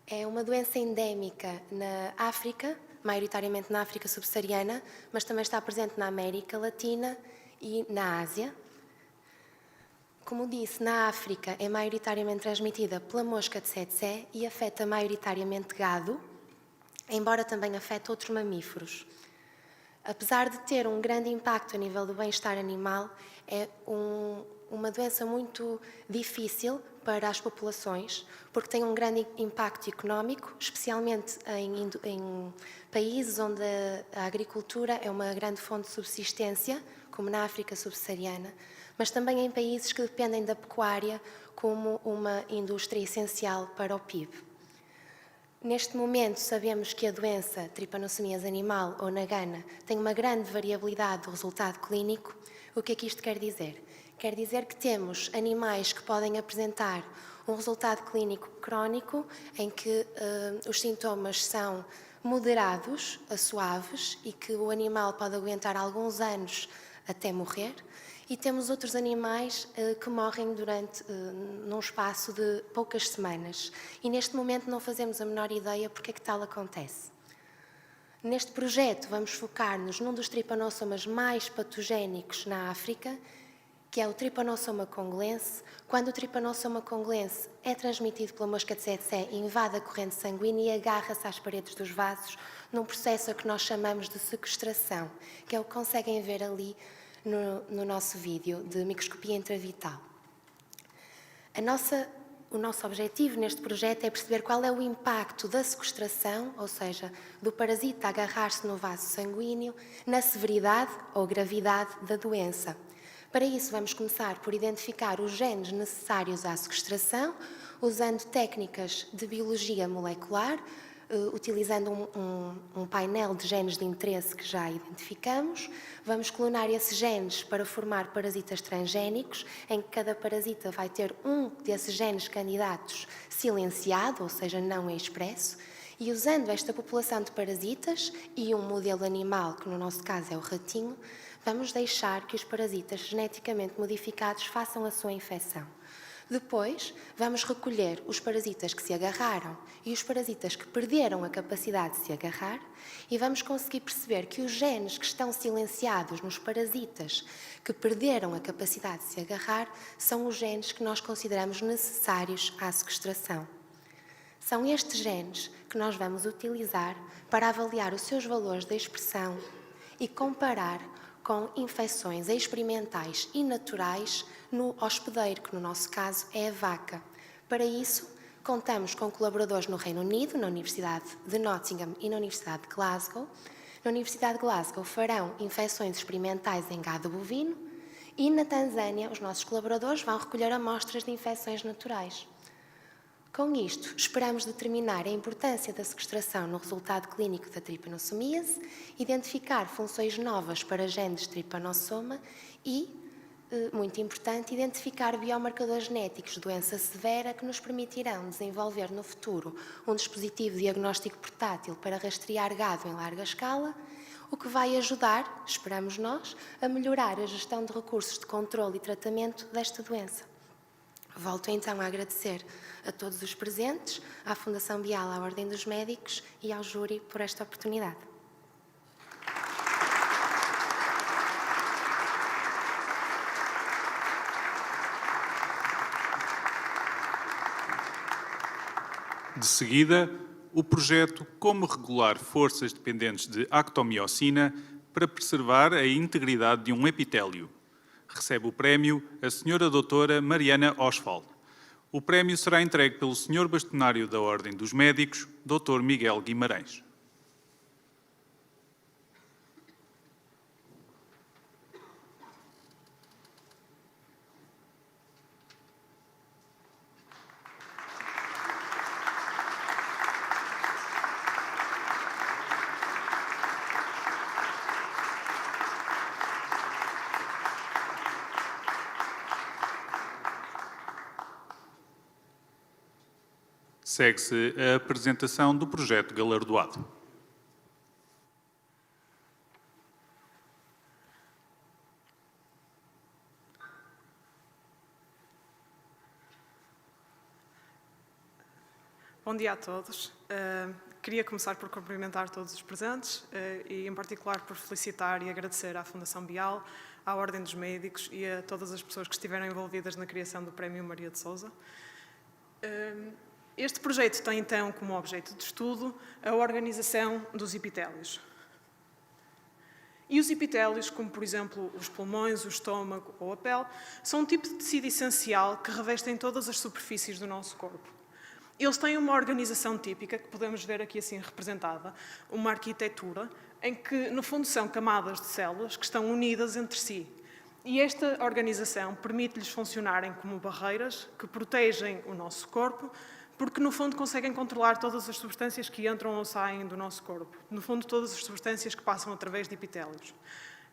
É uma doença endémica na África, maioritariamente na África subsaariana, mas também está presente na América Latina e na Ásia. Como disse, na África é maioritariamente transmitida pela mosca de tsetse e afeta maioritariamente gado, embora também afete outros mamíferos. Apesar de ter um grande impacto a nível do bem-estar animal, é uma doença muito difícil para as populações, porque tem um grande impacto económico, especialmente em países onde a agricultura é uma grande fonte de subsistência, como na África subsaariana, mas também em países que dependem da pecuária como uma indústria essencial para o PIB. Neste momento, sabemos que a doença tripanossomíase animal, ou nagana, tem uma grande variabilidade do resultado clínico. O que é que isto quer dizer? Quer dizer que temos animais que podem apresentar um resultado clínico crónico, em que os sintomas são moderados a suaves e que o animal pode aguentar alguns anos até morrer. E temos outros animais que morrem num espaço de poucas semanas. E neste momento não fazemos a menor ideia porque é que tal acontece. Neste projeto vamos focar-nos num dos tripanossomas mais patogénicos na África, que é o Trypanosoma congolense. Quando o Trypanosoma congolense é transmitido pela mosca de tsetse, invade a corrente sanguínea e agarra-se às paredes dos vasos num processo a que nós chamamos de sequestração, que é o que conseguem ver ali no nosso vídeo de microscopia intravital. O nosso objetivo neste projeto é perceber qual é o impacto da sequestração, ou seja, do parasita agarrar-se no vaso sanguíneo, na severidade ou gravidade da doença. Para isso, vamos começar por identificar os genes necessários à sequestração, usando técnicas de biologia molecular, utilizando um painel de genes de interesse que já identificamos. Vamos clonar esses genes para formar parasitas transgénicos, em que cada parasita vai ter um desses genes candidatos silenciado, ou seja, não expresso. E usando esta população de parasitas e um modelo animal, que no nosso caso é o ratinho, vamos deixar que os parasitas geneticamente modificados façam a sua infecção. Depois, vamos recolher os parasitas que se agarraram e os parasitas que perderam a capacidade de se agarrar e vamos conseguir perceber que os genes que estão silenciados nos parasitas que perderam a capacidade de se agarrar são os genes que nós consideramos necessários à sequestração. São estes genes que nós vamos utilizar para avaliar os seus valores de expressão e comparar com infecções experimentais e naturais no hospedeiro, que no nosso caso é a vaca. Para isso, contamos com colaboradores no Reino Unido, na Universidade de Nottingham e na Universidade de Glasgow. Na Universidade de Glasgow farão infecções experimentais em gado bovino e na Tanzânia os nossos colaboradores vão recolher amostras de infecções naturais. Com isto, esperamos determinar a importância da sequestração no resultado clínico da tripanossomíase, identificar funções novas para genes de tripanossoma e, muito importante, identificar biomarcadores genéticos de doença severa que nos permitirão desenvolver no futuro um dispositivo diagnóstico portátil para rastrear gado em larga escala, o que vai ajudar, esperamos nós, a melhorar a gestão de recursos de controle e tratamento desta doença. Volto então a agradecer a todos os presentes, à Fundação Bial, à Ordem dos Médicos e ao júri por esta oportunidade. De seguida, o projeto Como regular forças dependentes de actomiocina para preservar a integridade de um epitélio. Recebe o prémio a Sra. Doutora Mariana Oswald. O prémio será entregue pelo Sr. Bastonário da Ordem dos Médicos, Dr. Miguel Guimarães. Segue-se a apresentação do projeto galardoado. Bom dia a todos. Queria começar por cumprimentar todos os presentes e, em particular, por felicitar e agradecer à Fundação Bial, à Ordem dos Médicos e a todas as pessoas que estiveram envolvidas na criação do Prémio Maria de Sousa. Este projeto tem, então, como objeto de estudo a organização dos epitélios. E os epitélios, como, por exemplo, os pulmões, o estômago ou a pele, são um tipo de tecido essencial que revestem todas as superfícies do nosso corpo. Eles têm uma organização típica, que podemos ver aqui assim representada, uma arquitetura, em que, no fundo, são camadas de células que estão unidas entre si. E esta organização permite-lhes funcionarem como barreiras que protegem o nosso corpo, porque, no fundo, conseguem controlar todas as substâncias que entram ou saem do nosso corpo. No fundo, todas as substâncias que passam através de epitélios.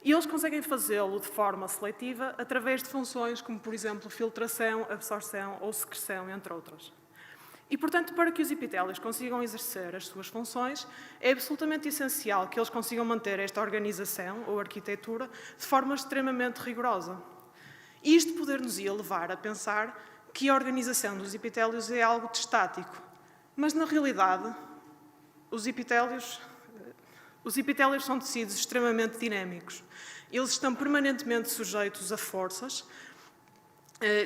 E eles conseguem fazê-lo de forma seletiva através de funções como, por exemplo, filtração, absorção ou secreção, entre outras. E, portanto, para que os epitélios consigam exercer as suas funções, é absolutamente essencial que eles consigam manter esta organização ou arquitetura de forma extremamente rigorosa. E isto poder-nos-ia levar a pensar que a organização dos epitélios é algo de estático. Mas, na realidade, os epitélios são tecidos extremamente dinâmicos. Eles estão permanentemente sujeitos a forças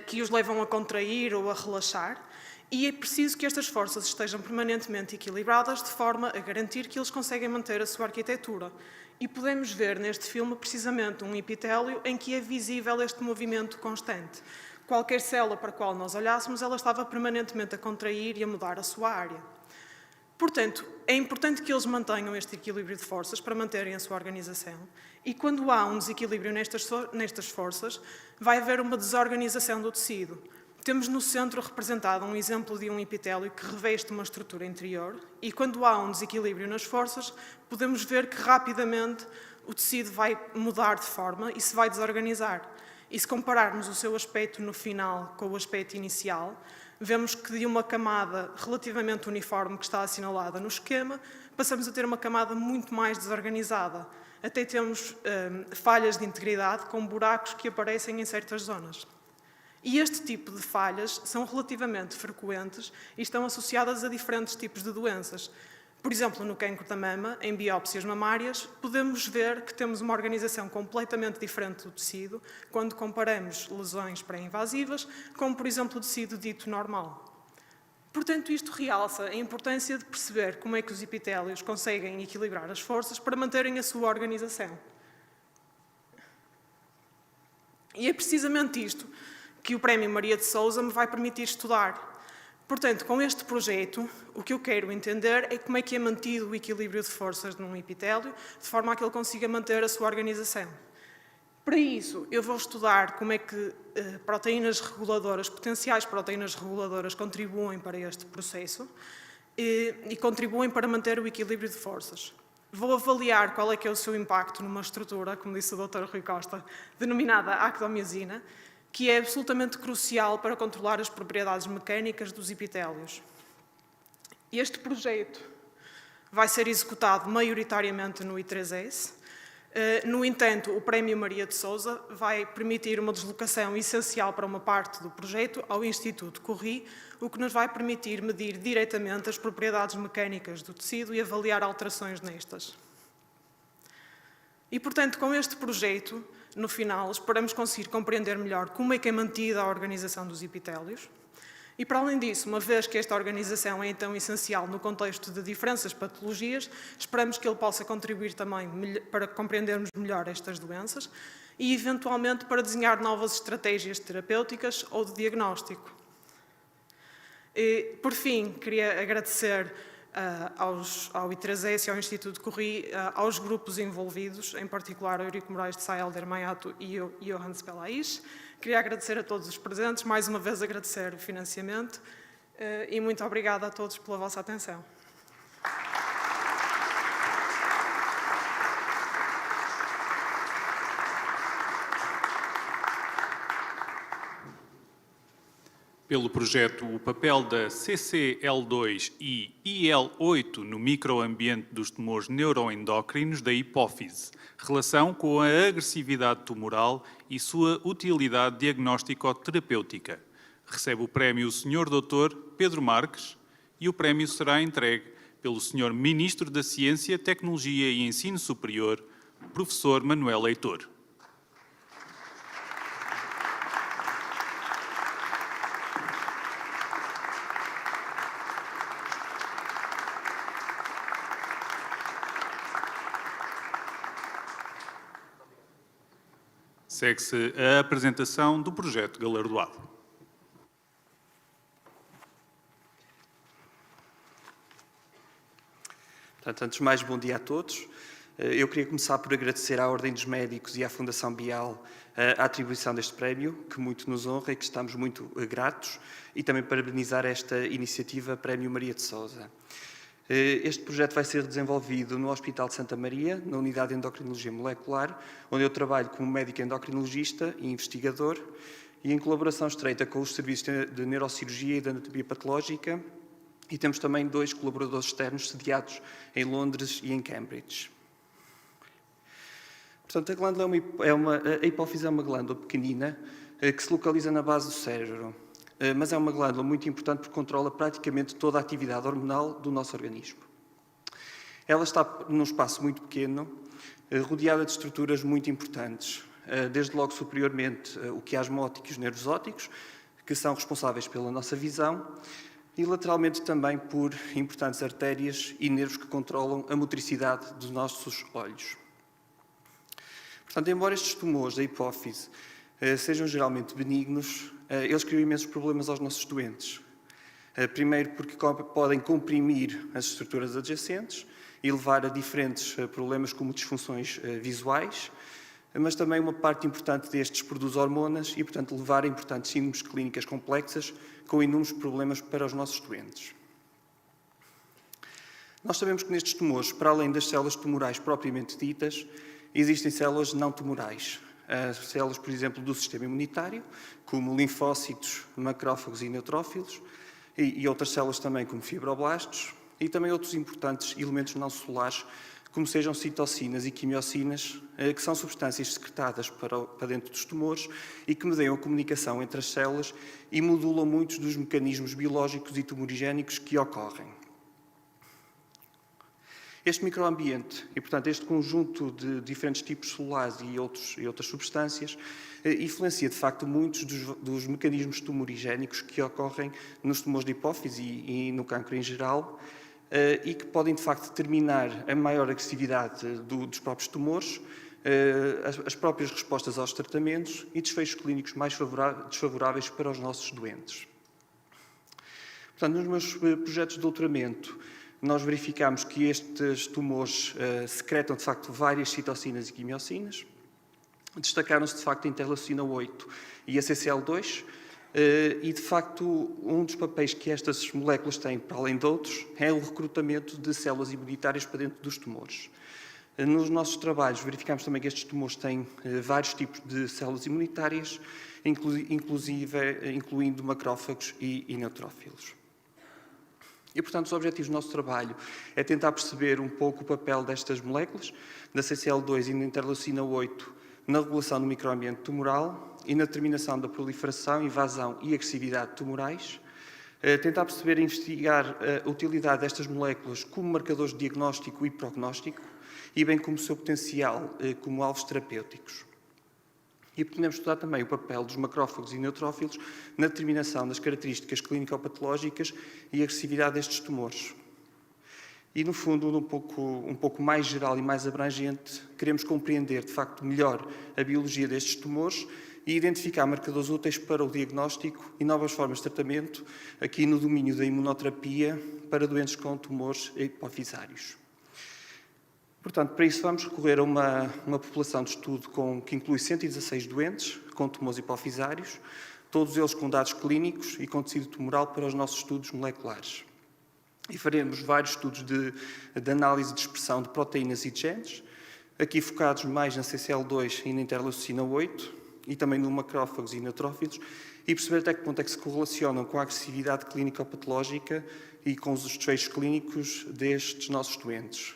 que os levam a contrair ou a relaxar, e é preciso que estas forças estejam permanentemente equilibradas de forma a garantir que eles conseguem manter a sua arquitetura. E podemos ver neste filme precisamente um epitélio em que é visível este movimento constante. Qualquer célula para a qual nós olhássemos, ela estava permanentemente a contrair e a mudar a sua área. Portanto, é importante que eles mantenham este equilíbrio de forças para manterem a sua organização. E quando há um desequilíbrio nestas forças, vai haver uma desorganização do tecido. Temos no centro representado um exemplo de um epitélio que reveste uma estrutura interior e quando há um desequilíbrio nas forças, podemos ver que rapidamente o tecido vai mudar de forma e se vai desorganizar. E se compararmos o seu aspecto no final com o aspecto inicial, vemos que de uma camada relativamente uniforme que está assinalada no esquema, passamos a ter uma camada muito mais desorganizada. Até temos falhas de integridade com buracos que aparecem em certas zonas. E este tipo de falhas são relativamente frequentes e estão associadas a diferentes tipos de doenças. Por exemplo, no cancro da mama, em biópsias mamárias, podemos ver que temos uma organização completamente diferente do tecido quando comparamos lesões pré-invasivas com, por exemplo, o tecido dito normal. Portanto, isto realça a importância de perceber como é que os epitélios conseguem equilibrar as forças para manterem a sua organização. E é precisamente isto que o Prémio Maria de Sousa me vai permitir estudar. Portanto, com este projeto, o que eu quero entender é como é que é mantido o equilíbrio de forças num epitélio, de forma a que ele consiga manter a sua organização. Para isso, eu vou estudar como é que proteínas reguladoras, potenciais proteínas reguladoras, contribuem para este processo e contribuem para manter o equilíbrio de forças. Vou avaliar qual é que é o seu impacto numa estrutura, como disse o Dr. Rui Costa, denominada actomiosina, que é absolutamente crucial para controlar as propriedades mecânicas dos epitélios. Este projeto vai ser executado maioritariamente no I3S. No entanto, o Prémio Maria de Sousa vai permitir uma deslocação essencial para uma parte do projeto ao Instituto Corri, o que nos vai permitir medir diretamente as propriedades mecânicas do tecido e avaliar alterações nestas. E, portanto, com este projeto, no final, esperamos conseguir compreender melhor como é que é mantida a organização dos epitélios. E, para além disso, uma vez que esta organização é então essencial no contexto de diferentes patologias, esperamos que ele possa contribuir também para compreendermos melhor estas doenças e, eventualmente, para desenhar novas estratégias terapêuticas ou de diagnóstico. E, por fim, queria agradecer ao I3S e ao Instituto Corri, aos grupos envolvidos, em particular ao Eurico Moraes de Sá, Helder Maiato e o Johannes Pelaís. Queria agradecer a todos os presentes, mais uma vez agradecer o financiamento e muito obrigada a todos pela vossa atenção. Pelo projeto O papel da CCL2 e IL8 no microambiente dos tumores neuroendócrinos da hipófise, relação com a agressividade tumoral e sua utilidade diagnóstico-terapêutica. Recebe o prémio o Sr. Dr. Pedro Marques e o prémio será entregue pelo Sr. Ministro da Ciência, Tecnologia e Ensino Superior, Professor Manuel Heitor. Segue-se a apresentação do projeto galardoado. Portanto, antes de mais, bom dia a todos. Eu queria começar por agradecer à Ordem dos Médicos e à Fundação Bial a atribuição deste prémio, que muito nos honra e que estamos muito gratos, e também parabenizar esta iniciativa Prémio Maria de Sousa. Este projeto vai ser desenvolvido no Hospital de Santa Maria, na Unidade de Endocrinologia Molecular, onde eu trabalho como médico endocrinologista e investigador, e em colaboração estreita com os serviços de neurocirurgia e de anatomia patológica, e temos também 2 colaboradores externos sediados em Londres e em Cambridge. Portanto, a hipófise é uma glândula pequenina que se localiza na base do cérebro. Mas é uma glândula muito importante porque controla praticamente toda a atividade hormonal do nosso organismo. Ela está num espaço muito pequeno, rodeada de estruturas muito importantes. desde logo superiormente o quiasma óptico e os nervos ópticos, que são responsáveis pela nossa visão, e lateralmente também por importantes artérias e nervos que controlam a motricidade dos nossos olhos. Portanto, embora estes tumores da hipófise sejam geralmente benignos, eles criam imensos problemas aos nossos doentes. Primeiro porque podem comprimir as estruturas adjacentes e levar a diferentes problemas como disfunções visuais, mas também uma parte importante destes produz hormonas e, portanto, levar a importantes síndromes clínicas complexas com inúmeros problemas para os nossos doentes. Nós sabemos que nestes tumores, para além das células tumorais propriamente ditas, existem células não tumorais. As células, por exemplo, do sistema imunitário, como linfócitos, macrófagos e neutrófilos, e outras células também, como fibroblastos, e também outros importantes elementos não celulares, como sejam citocinas e quimiocinas, que são substâncias secretadas para dentro dos tumores e que medeiam a comunicação entre as células e modulam muitos dos mecanismos biológicos e tumorigénicos que ocorrem. Este microambiente e, portanto, este conjunto de diferentes tipos celulares e outras substâncias influencia, de facto, muitos dos mecanismos tumorigénicos que ocorrem nos tumores de hipófise e no cancro em geral, e que podem, de facto, determinar a maior agressividade dos próprios tumores, as próprias respostas aos tratamentos e desfechos clínicos mais desfavoráveis para os nossos doentes. Portanto, nos meus projetos de doutoramento, nós verificamos que estes tumores secretam, de facto, várias citocinas e quimiocinas. Destacaram-se, de facto, a interleucina 8 e a CCL2, e, de facto, um dos papéis que estas moléculas têm, para além de outros, é o recrutamento de células imunitárias para dentro dos tumores. Nos nossos trabalhos, verificamos também que estes tumores têm vários tipos de células imunitárias, incluindo macrófagos e neutrófilos. E, portanto, os objetivos do nosso trabalho é tentar perceber um pouco o papel destas moléculas, da CCL2 e da interleucina 8, na regulação do microambiente tumoral e na determinação da proliferação, invasão e agressividade tumorais, tentar perceber e investigar a utilidade destas moléculas como marcadores de diagnóstico e prognóstico, e bem como o seu potencial como alvos terapêuticos. E pretendemos estudar também o papel dos macrófagos e neutrófilos na determinação das características clínico-patológicas e agressividade destes tumores. E, no fundo, um pouco mais geral e mais abrangente, queremos compreender, de facto, melhor a biologia destes tumores e identificar marcadores úteis para o diagnóstico e novas formas de tratamento, aqui no domínio da imunoterapia, para doentes com tumores hipofisários. Portanto, para isso vamos recorrer a uma população de estudo que inclui 116 doentes com tumores hipofisários, todos eles com dados clínicos e com tecido tumoral para os nossos estudos moleculares. E faremos vários estudos de análise de expressão de proteínas e de genes, aqui focados mais na CCL2 e na interleucina 8, e também no macrófagos e neutrófilos, e perceber até que ponto é que se correlacionam com a agressividade clínico-patológica e com os desfechos clínicos destes nossos doentes.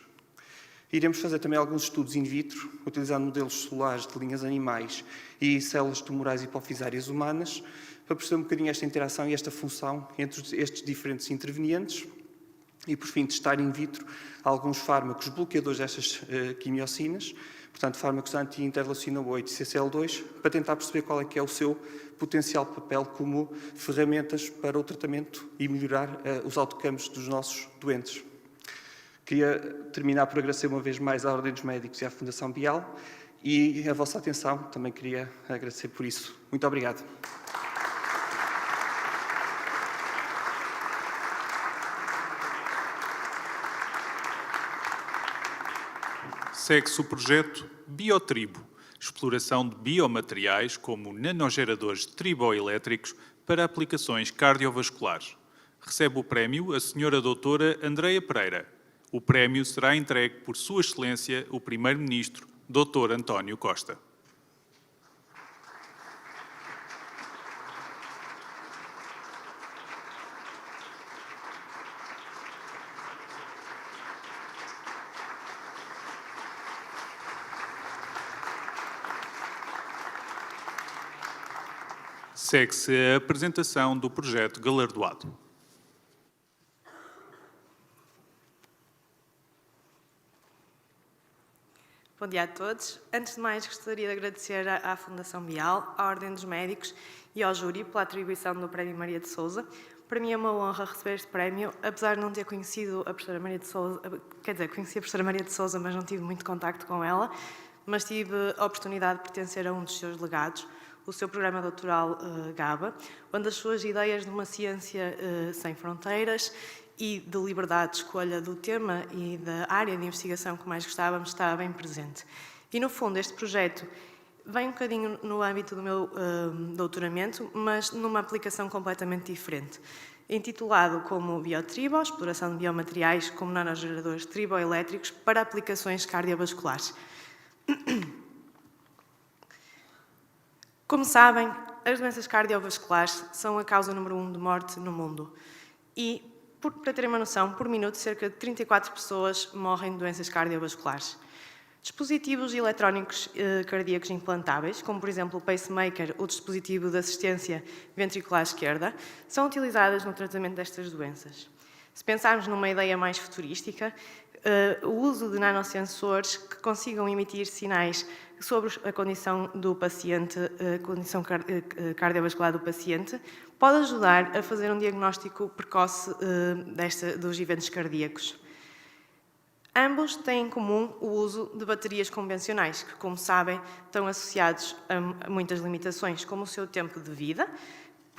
Iremos fazer também alguns estudos in vitro, utilizando modelos celulares de linhas animais e células tumorais hipofisárias humanas, para perceber um bocadinho esta interação e esta função entre estes diferentes intervenientes e, por fim, testar in vitro alguns fármacos bloqueadores destas quimiocinas, portanto, fármacos anti-interleucina 8 e CCL2, para tentar perceber qual é que é o seu potencial papel como ferramentas para o tratamento e melhorar os outcomes dos nossos doentes. Queria terminar por agradecer uma vez mais à Ordem dos Médicos e à Fundação Bial e a vossa atenção, também queria agradecer por isso. Muito obrigado. Segue-se o projeto Biotribo, exploração de biomateriais como nanogeradores triboelétricos para aplicações cardiovasculares. Recebe o prémio a Sra. Doutora Andreia Pereira. O prémio será entregue por Sua Excelência o Primeiro-Ministro, Dr. António Costa. Segue-se a apresentação do projeto galardoado. Bom dia a todos. Antes de mais, gostaria de agradecer à Fundação Bial, à Ordem dos Médicos e ao júri pela atribuição do Prémio Maria de Sousa. Para mim é uma honra receber este prémio, apesar de não ter conhecido a professora Maria de Sousa, quer dizer, conheci a professora Maria de Sousa, mas não tive muito contacto com ela, mas tive a oportunidade de pertencer a um dos seus legados, o seu programa doutoral GABA, onde as suas ideias de uma ciência sem fronteiras e de liberdade de escolha do tema e da área de investigação que mais gostávamos estava bem presente. E, no fundo, este projeto vem um bocadinho no âmbito do meu doutoramento, mas numa aplicação completamente diferente. Intitulado como Biotribo, exploração de biomateriais como nanogeradores triboelétricos para aplicações cardiovasculares. Como sabem, as doenças cardiovasculares são a causa número 1 de morte no mundo. E, para terem uma noção, por minuto, cerca de 34 pessoas morrem de doenças cardiovasculares. Dispositivos eletrónicos cardíacos implantáveis, como por exemplo o pacemaker, o dispositivo de assistência ventricular esquerda, são utilizados no tratamento destas doenças. Se pensarmos numa ideia mais futurística, o uso de nanosensores que consigam emitir sinais sobre a condição do paciente, a condição cardiovascular do paciente, pode ajudar a fazer um diagnóstico precoce dos eventos cardíacos. Ambos têm em comum o uso de baterias convencionais, que, como sabem, estão associados a muitas limitações, como o seu tempo de vida,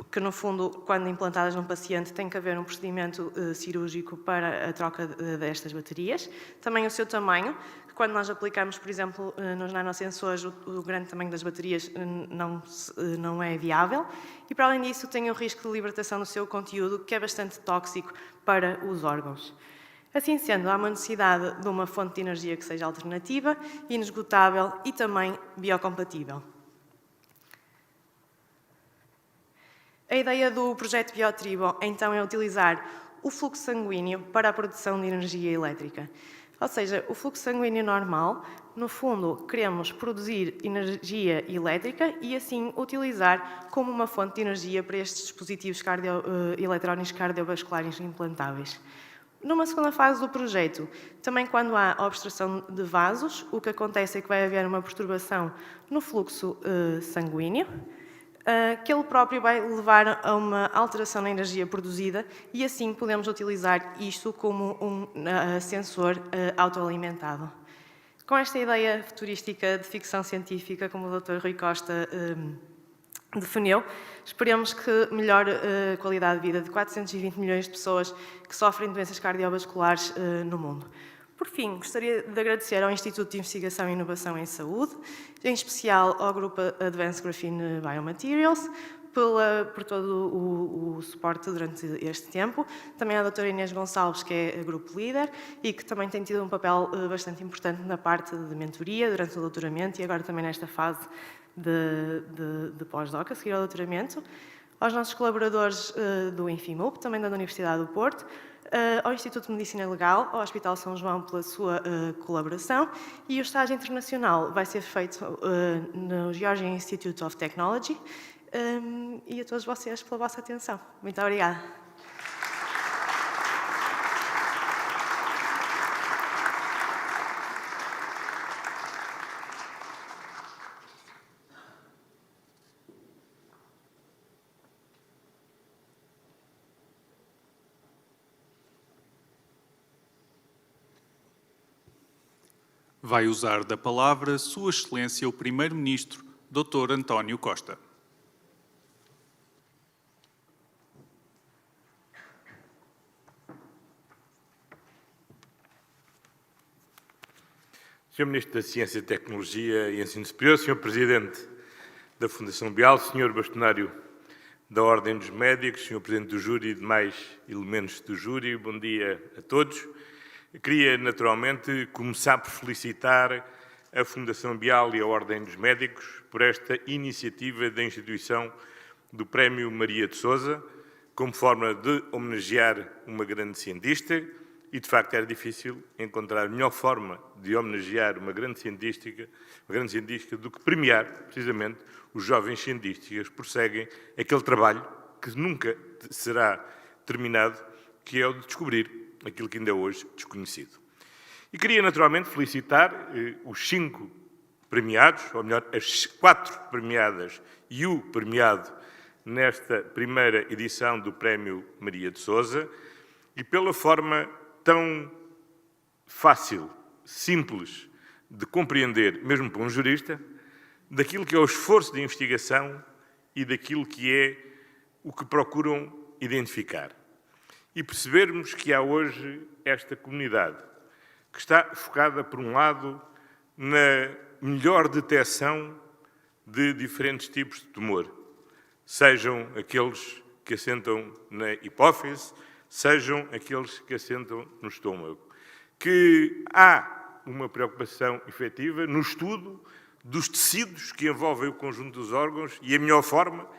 que, no fundo, quando implantadas num paciente, tem que haver um procedimento cirúrgico para a troca destas baterias. Também o seu tamanho, que quando nós aplicamos, por exemplo, nos nanosensores, o grande tamanho das baterias não é viável. E, para além disso, tem o risco de libertação do seu conteúdo, que é bastante tóxico para os órgãos. Assim sendo, há uma necessidade de uma fonte de energia que seja alternativa, inesgotável e também biocompatível. A ideia do projeto Biotribo, então, é utilizar o fluxo sanguíneo para a produção de energia elétrica. Ou seja, o fluxo sanguíneo normal, no fundo, queremos produzir energia elétrica e, assim, utilizar como uma fonte de energia para estes dispositivos eletrónicos cardiovasculares implantáveis. Numa segunda fase do projeto, também quando há obstrução de vasos, o que acontece é que vai haver uma perturbação no fluxo sanguíneo, que ele próprio vai levar a uma alteração na energia produzida e assim podemos utilizar isto como um sensor autoalimentado. Com esta ideia futurística de ficção científica, como o Dr. Rui Costa definiu, esperemos que melhore a qualidade de vida de 420 milhões de pessoas que sofrem de doenças cardiovasculares no mundo. Por fim, gostaria de agradecer ao Instituto de Investigação e Inovação em Saúde, em especial ao Grupo Advanced Graphene Biomaterials, por todo o suporte durante este tempo. Também à doutora Inês Gonçalves, que é grupo líder e que também tem tido um papel bastante importante na parte de mentoria durante o doutoramento e agora também nesta fase de pós-doc, a seguir ao doutoramento. Aos nossos colaboradores do INFIMUP, também da Universidade do Porto, ao Instituto de Medicina Legal, ao Hospital São João pela sua colaboração e o estágio internacional vai ser feito no Georgia Institute of Technology e a todos vocês pela vossa atenção. Muito obrigada. Vai usar da palavra Sua Excelência o Primeiro-Ministro, Dr. António Costa. Sr. Ministro da Ciência, Tecnologia e Ensino Superior, Sr. Presidente da Fundação Bial, Sr. Bastonário da Ordem dos Médicos, Sr. Presidente do Júri e demais elementos do Júri, bom dia a todos. Queria, naturalmente, começar por felicitar a Fundação Bial e a Ordem dos Médicos por esta iniciativa da instituição do Prémio Maria de Sousa, como forma de homenagear uma grande cientista, e de facto era difícil encontrar melhor forma de homenagear uma grande científica do que premiar, precisamente, os jovens cientistas que prosseguem aquele trabalho que nunca será terminado, que é o de descobrir aquilo que ainda é hoje desconhecido. E queria naturalmente felicitar os 5 premiados, ou melhor, as 4 premiadas e o premiado nesta primeira edição do Prémio Maria de Sousa, e pela forma tão fácil, simples de compreender, mesmo para um jurista, daquilo que é o esforço de investigação e daquilo que é o que procuram identificar. E percebermos que há hoje esta comunidade que está focada, por um lado, na melhor detecção de diferentes tipos de tumor, sejam aqueles que assentam na hipófise, sejam aqueles que assentam no estômago. Que há uma preocupação efetiva no estudo dos tecidos que envolvem o conjunto dos órgãos e a melhor forma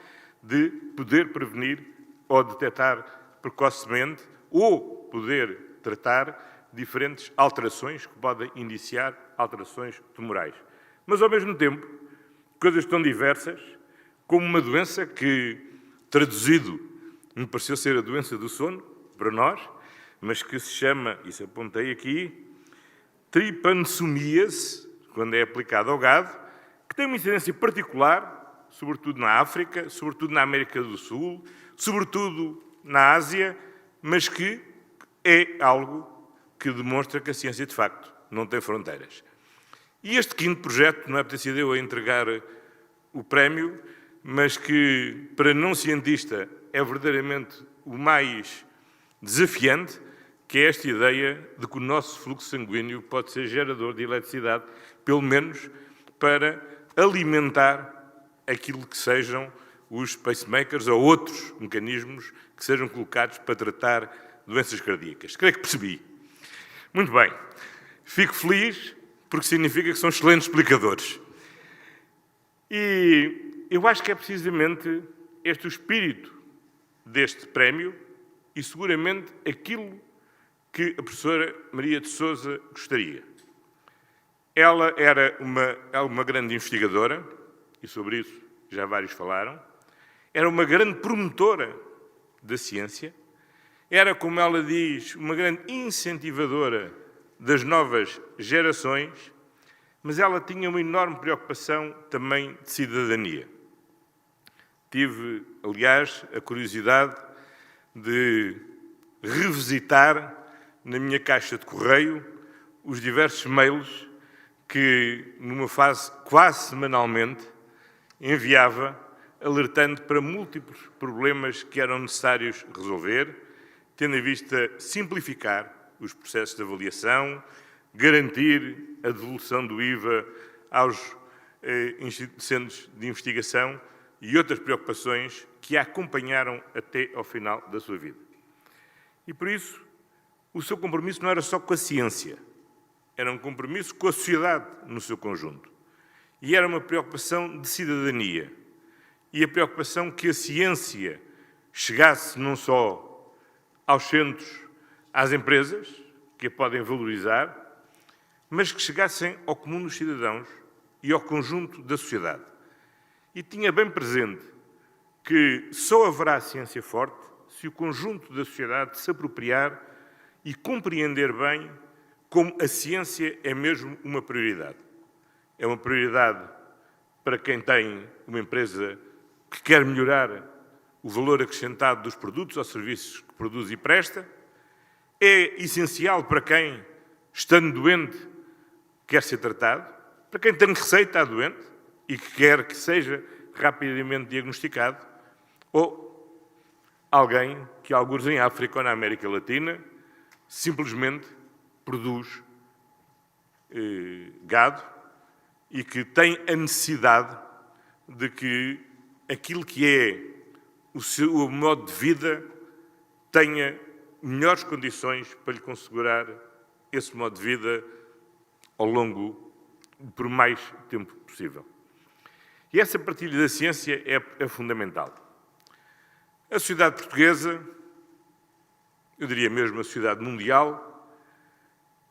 de poder prevenir ou detectar precocemente ou poder tratar diferentes alterações que podem iniciar alterações tumorais. Mas, ao mesmo tempo, coisas tão diversas como uma doença que, traduzido, me pareceu ser a doença do sono, para nós, mas que se chama, isso apontei aqui, trypanosomíase, quando é aplicado ao gado, que tem uma incidência particular, sobretudo na África, sobretudo na América do Sul, sobretudo na Ásia, mas que é algo que demonstra que a ciência, de facto, não tem fronteiras. E este 5º projeto, não é por ter sido eu a entregar o prémio, mas que, para não cientista, é verdadeiramente o mais desafiante, que é esta ideia de que o nosso fluxo sanguíneo pode ser gerador de eletricidade, pelo menos para alimentar aquilo que sejam os pacemakers ou outros mecanismos que sejam colocados para tratar doenças cardíacas. Creio que percebi. Muito bem. Fico feliz porque significa que são excelentes explicadores. E eu acho que é precisamente este o espírito deste prémio e seguramente aquilo que a professora Maria de Sousa gostaria. Ela era uma grande investigadora, e sobre isso já vários falaram, era uma grande promotora da ciência, era, como ela diz, uma grande incentivadora das novas gerações, mas ela tinha uma enorme preocupação também de cidadania. Tive, aliás, a curiosidade de revisitar na minha caixa de correio os diversos mails que, numa fase quase semanalmente, enviava, alertando para múltiplos problemas que eram necessários resolver, tendo em vista simplificar os processos de avaliação, garantir a devolução do IVA aos centros de investigação e outras preocupações que a acompanharam até ao final da sua vida. E, por isso, o seu compromisso não era só com a ciência, era um compromisso com a sociedade no seu conjunto. E era uma preocupação de cidadania. E a preocupação que a ciência chegasse não só aos centros, às empresas, que a podem valorizar, mas que chegassem ao comum dos cidadãos e ao conjunto da sociedade. E tinha bem presente que só haverá ciência forte se o conjunto da sociedade se apropriar e compreender bem como a ciência é mesmo uma prioridade. É uma prioridade para quem tem uma empresa que quer melhorar o valor acrescentado dos produtos ou serviços que produz e presta. É essencial para quem, estando doente, quer ser tratado, para quem tem receita está doente e que quer que seja rapidamente diagnosticado, ou alguém que, alguns em África ou na América Latina, simplesmente produz gado e que tem a necessidade de que aquilo que é o seu modo de vida tenha melhores condições para lhe assegurar esse modo de vida ao longo, por mais tempo possível. E essa partilha da ciência é fundamental. A sociedade portuguesa, eu diria mesmo a sociedade mundial,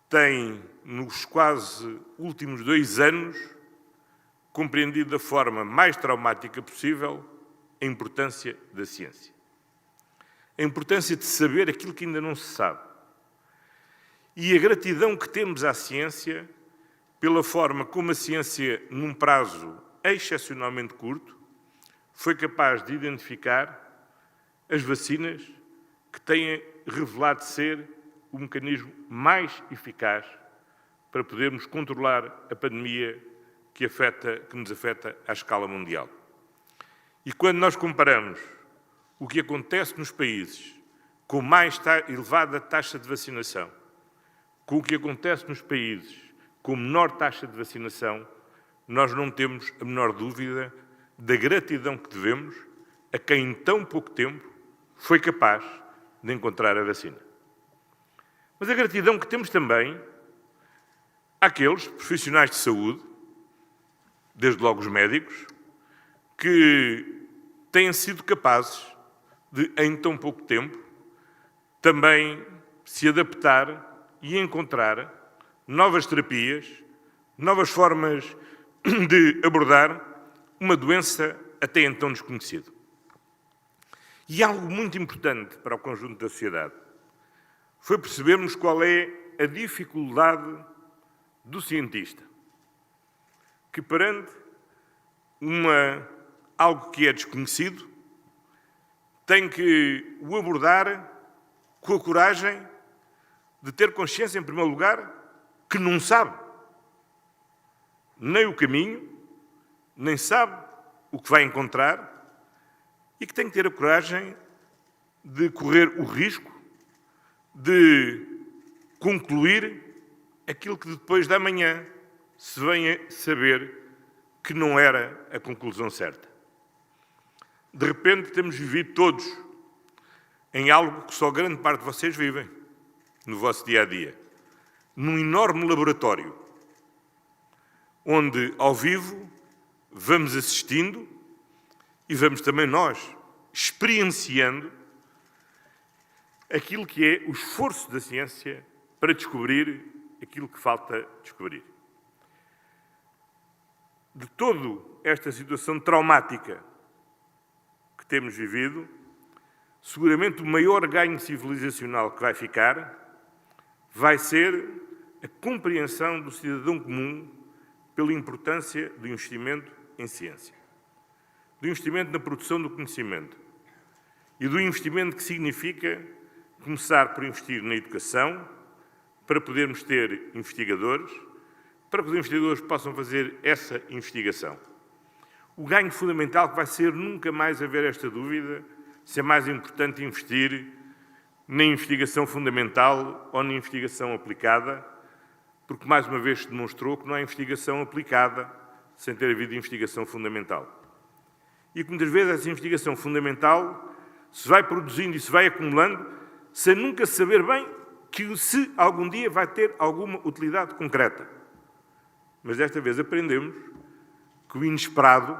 tem, nos quase últimos 2 anos, compreendido da forma mais traumática possível a importância da ciência. A importância de saber aquilo que ainda não se sabe. e a gratidão que temos à ciência pela forma como a ciência, num prazo excepcionalmente curto, foi capaz de identificar as vacinas que têm revelado ser o mecanismo mais eficaz para podermos controlar a pandemia que nos afeta à escala mundial. E quando nós comparamos o que acontece nos países com mais elevada taxa de vacinação com o que acontece nos países com menor taxa de vacinação, nós não temos a menor dúvida da gratidão que devemos a quem em tão pouco tempo foi capaz de encontrar a vacina. Mas a gratidão que temos também àqueles profissionais de saúde, desde logo os médicos, que têm sido capazes de, em tão pouco tempo, também se adaptar e encontrar novas terapias, novas formas de abordar uma doença até então desconhecida. E algo muito importante para o conjunto da sociedade foi percebermos qual é a dificuldade do cientista, que perante algo que é desconhecido, tem que o abordar com a coragem de ter consciência, em primeiro lugar, que não sabe nem o caminho, nem sabe o que vai encontrar e que tem que ter a coragem de correr o risco de concluir aquilo que depois da manhã se venha saber que não era a conclusão certa. De repente temos vivido todos em algo que só grande parte de vocês vivem no vosso dia-a-dia, num enorme laboratório, onde, ao vivo, vamos assistindo e vamos também nós experienciando aquilo que é o esforço da ciência para descobrir aquilo que falta descobrir. De toda esta situação traumática que temos vivido, seguramente o maior ganho civilizacional que vai ficar vai ser a compreensão do cidadão comum pela importância do investimento em ciência, do investimento na produção do conhecimento e do investimento que significa começar por investir na educação para podermos ter investigadores, para que os investigadores possam fazer essa investigação. O ganho fundamental que vai ser nunca mais haver esta dúvida se é mais importante investir na investigação fundamental ou na investigação aplicada, porque mais uma vez se demonstrou que não há investigação aplicada sem ter havido investigação fundamental. E que muitas vezes essa investigação fundamental se vai produzindo e se vai acumulando sem nunca saber bem que se algum dia vai ter alguma utilidade concreta. Mas desta vez aprendemos que o inesperado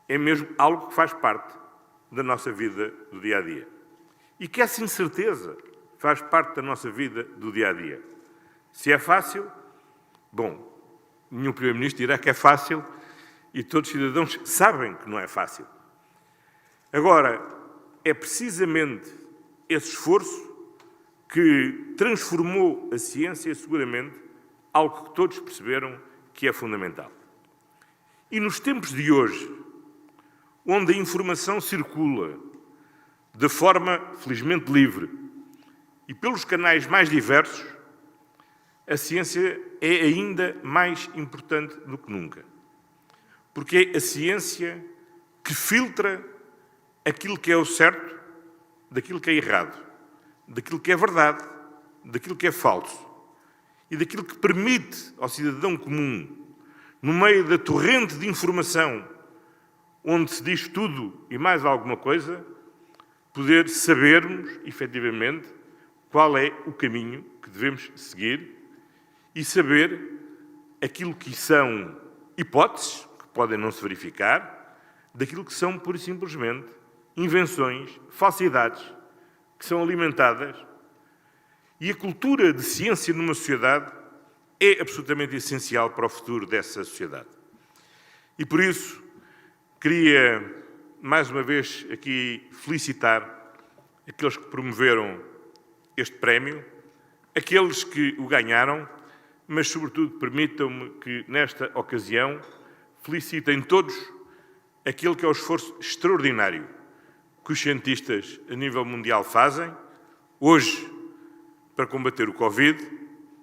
é mesmo algo que faz parte da nossa vida do dia-a-dia. E que essa incerteza faz parte da nossa vida do dia-a-dia. Se é fácil, bom, nenhum Primeiro-Ministro dirá que é fácil e todos os cidadãos sabem que não é fácil. Agora, é precisamente esse esforço que transformou a ciência, seguramente, algo que todos perceberam que é fundamental. E nos tempos de hoje, onde a informação circula de forma, felizmente, livre e pelos canais mais diversos, a ciência é ainda mais importante do que nunca. Porque é a ciência que filtra aquilo que é o certo daquilo que é errado, daquilo que é verdade, daquilo que é falso e daquilo que permite ao cidadão comum, no meio da torrente de informação onde se diz tudo e mais alguma coisa, poder sabermos, efetivamente, qual é o caminho que devemos seguir e saber aquilo que são hipóteses, que podem não se verificar, daquilo que são, pura e simplesmente, invenções, falsidades, que são alimentadas. E a cultura de ciência numa sociedade é absolutamente essencial para o futuro dessa sociedade. E por isso, queria, mais uma vez, aqui felicitar aqueles que promoveram este prémio, aqueles que o ganharam, mas, sobretudo, permitam-me que, nesta ocasião, felicitem todos aquele que é o esforço extraordinário que os cientistas a nível mundial fazem, hoje para combater o Covid,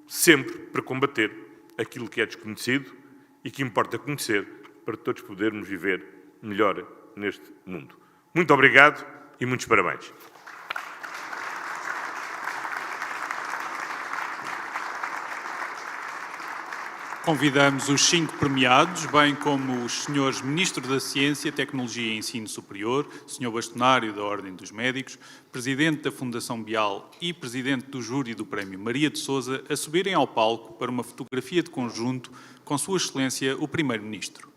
sempre para combater aquilo que é desconhecido e que importa conhecer para todos podermos viver melhor neste mundo. Muito obrigado e muitos parabéns. Convidamos os 5 premiados, bem como os senhores Ministro da Ciência, Tecnologia e Ensino Superior, Sr. Bastonário da Ordem dos Médicos, Presidente da Fundação Bial e Presidente do Júri do Prémio Maria de Sousa, a subirem ao palco para uma fotografia de conjunto com Sua Excelência o Primeiro-Ministro.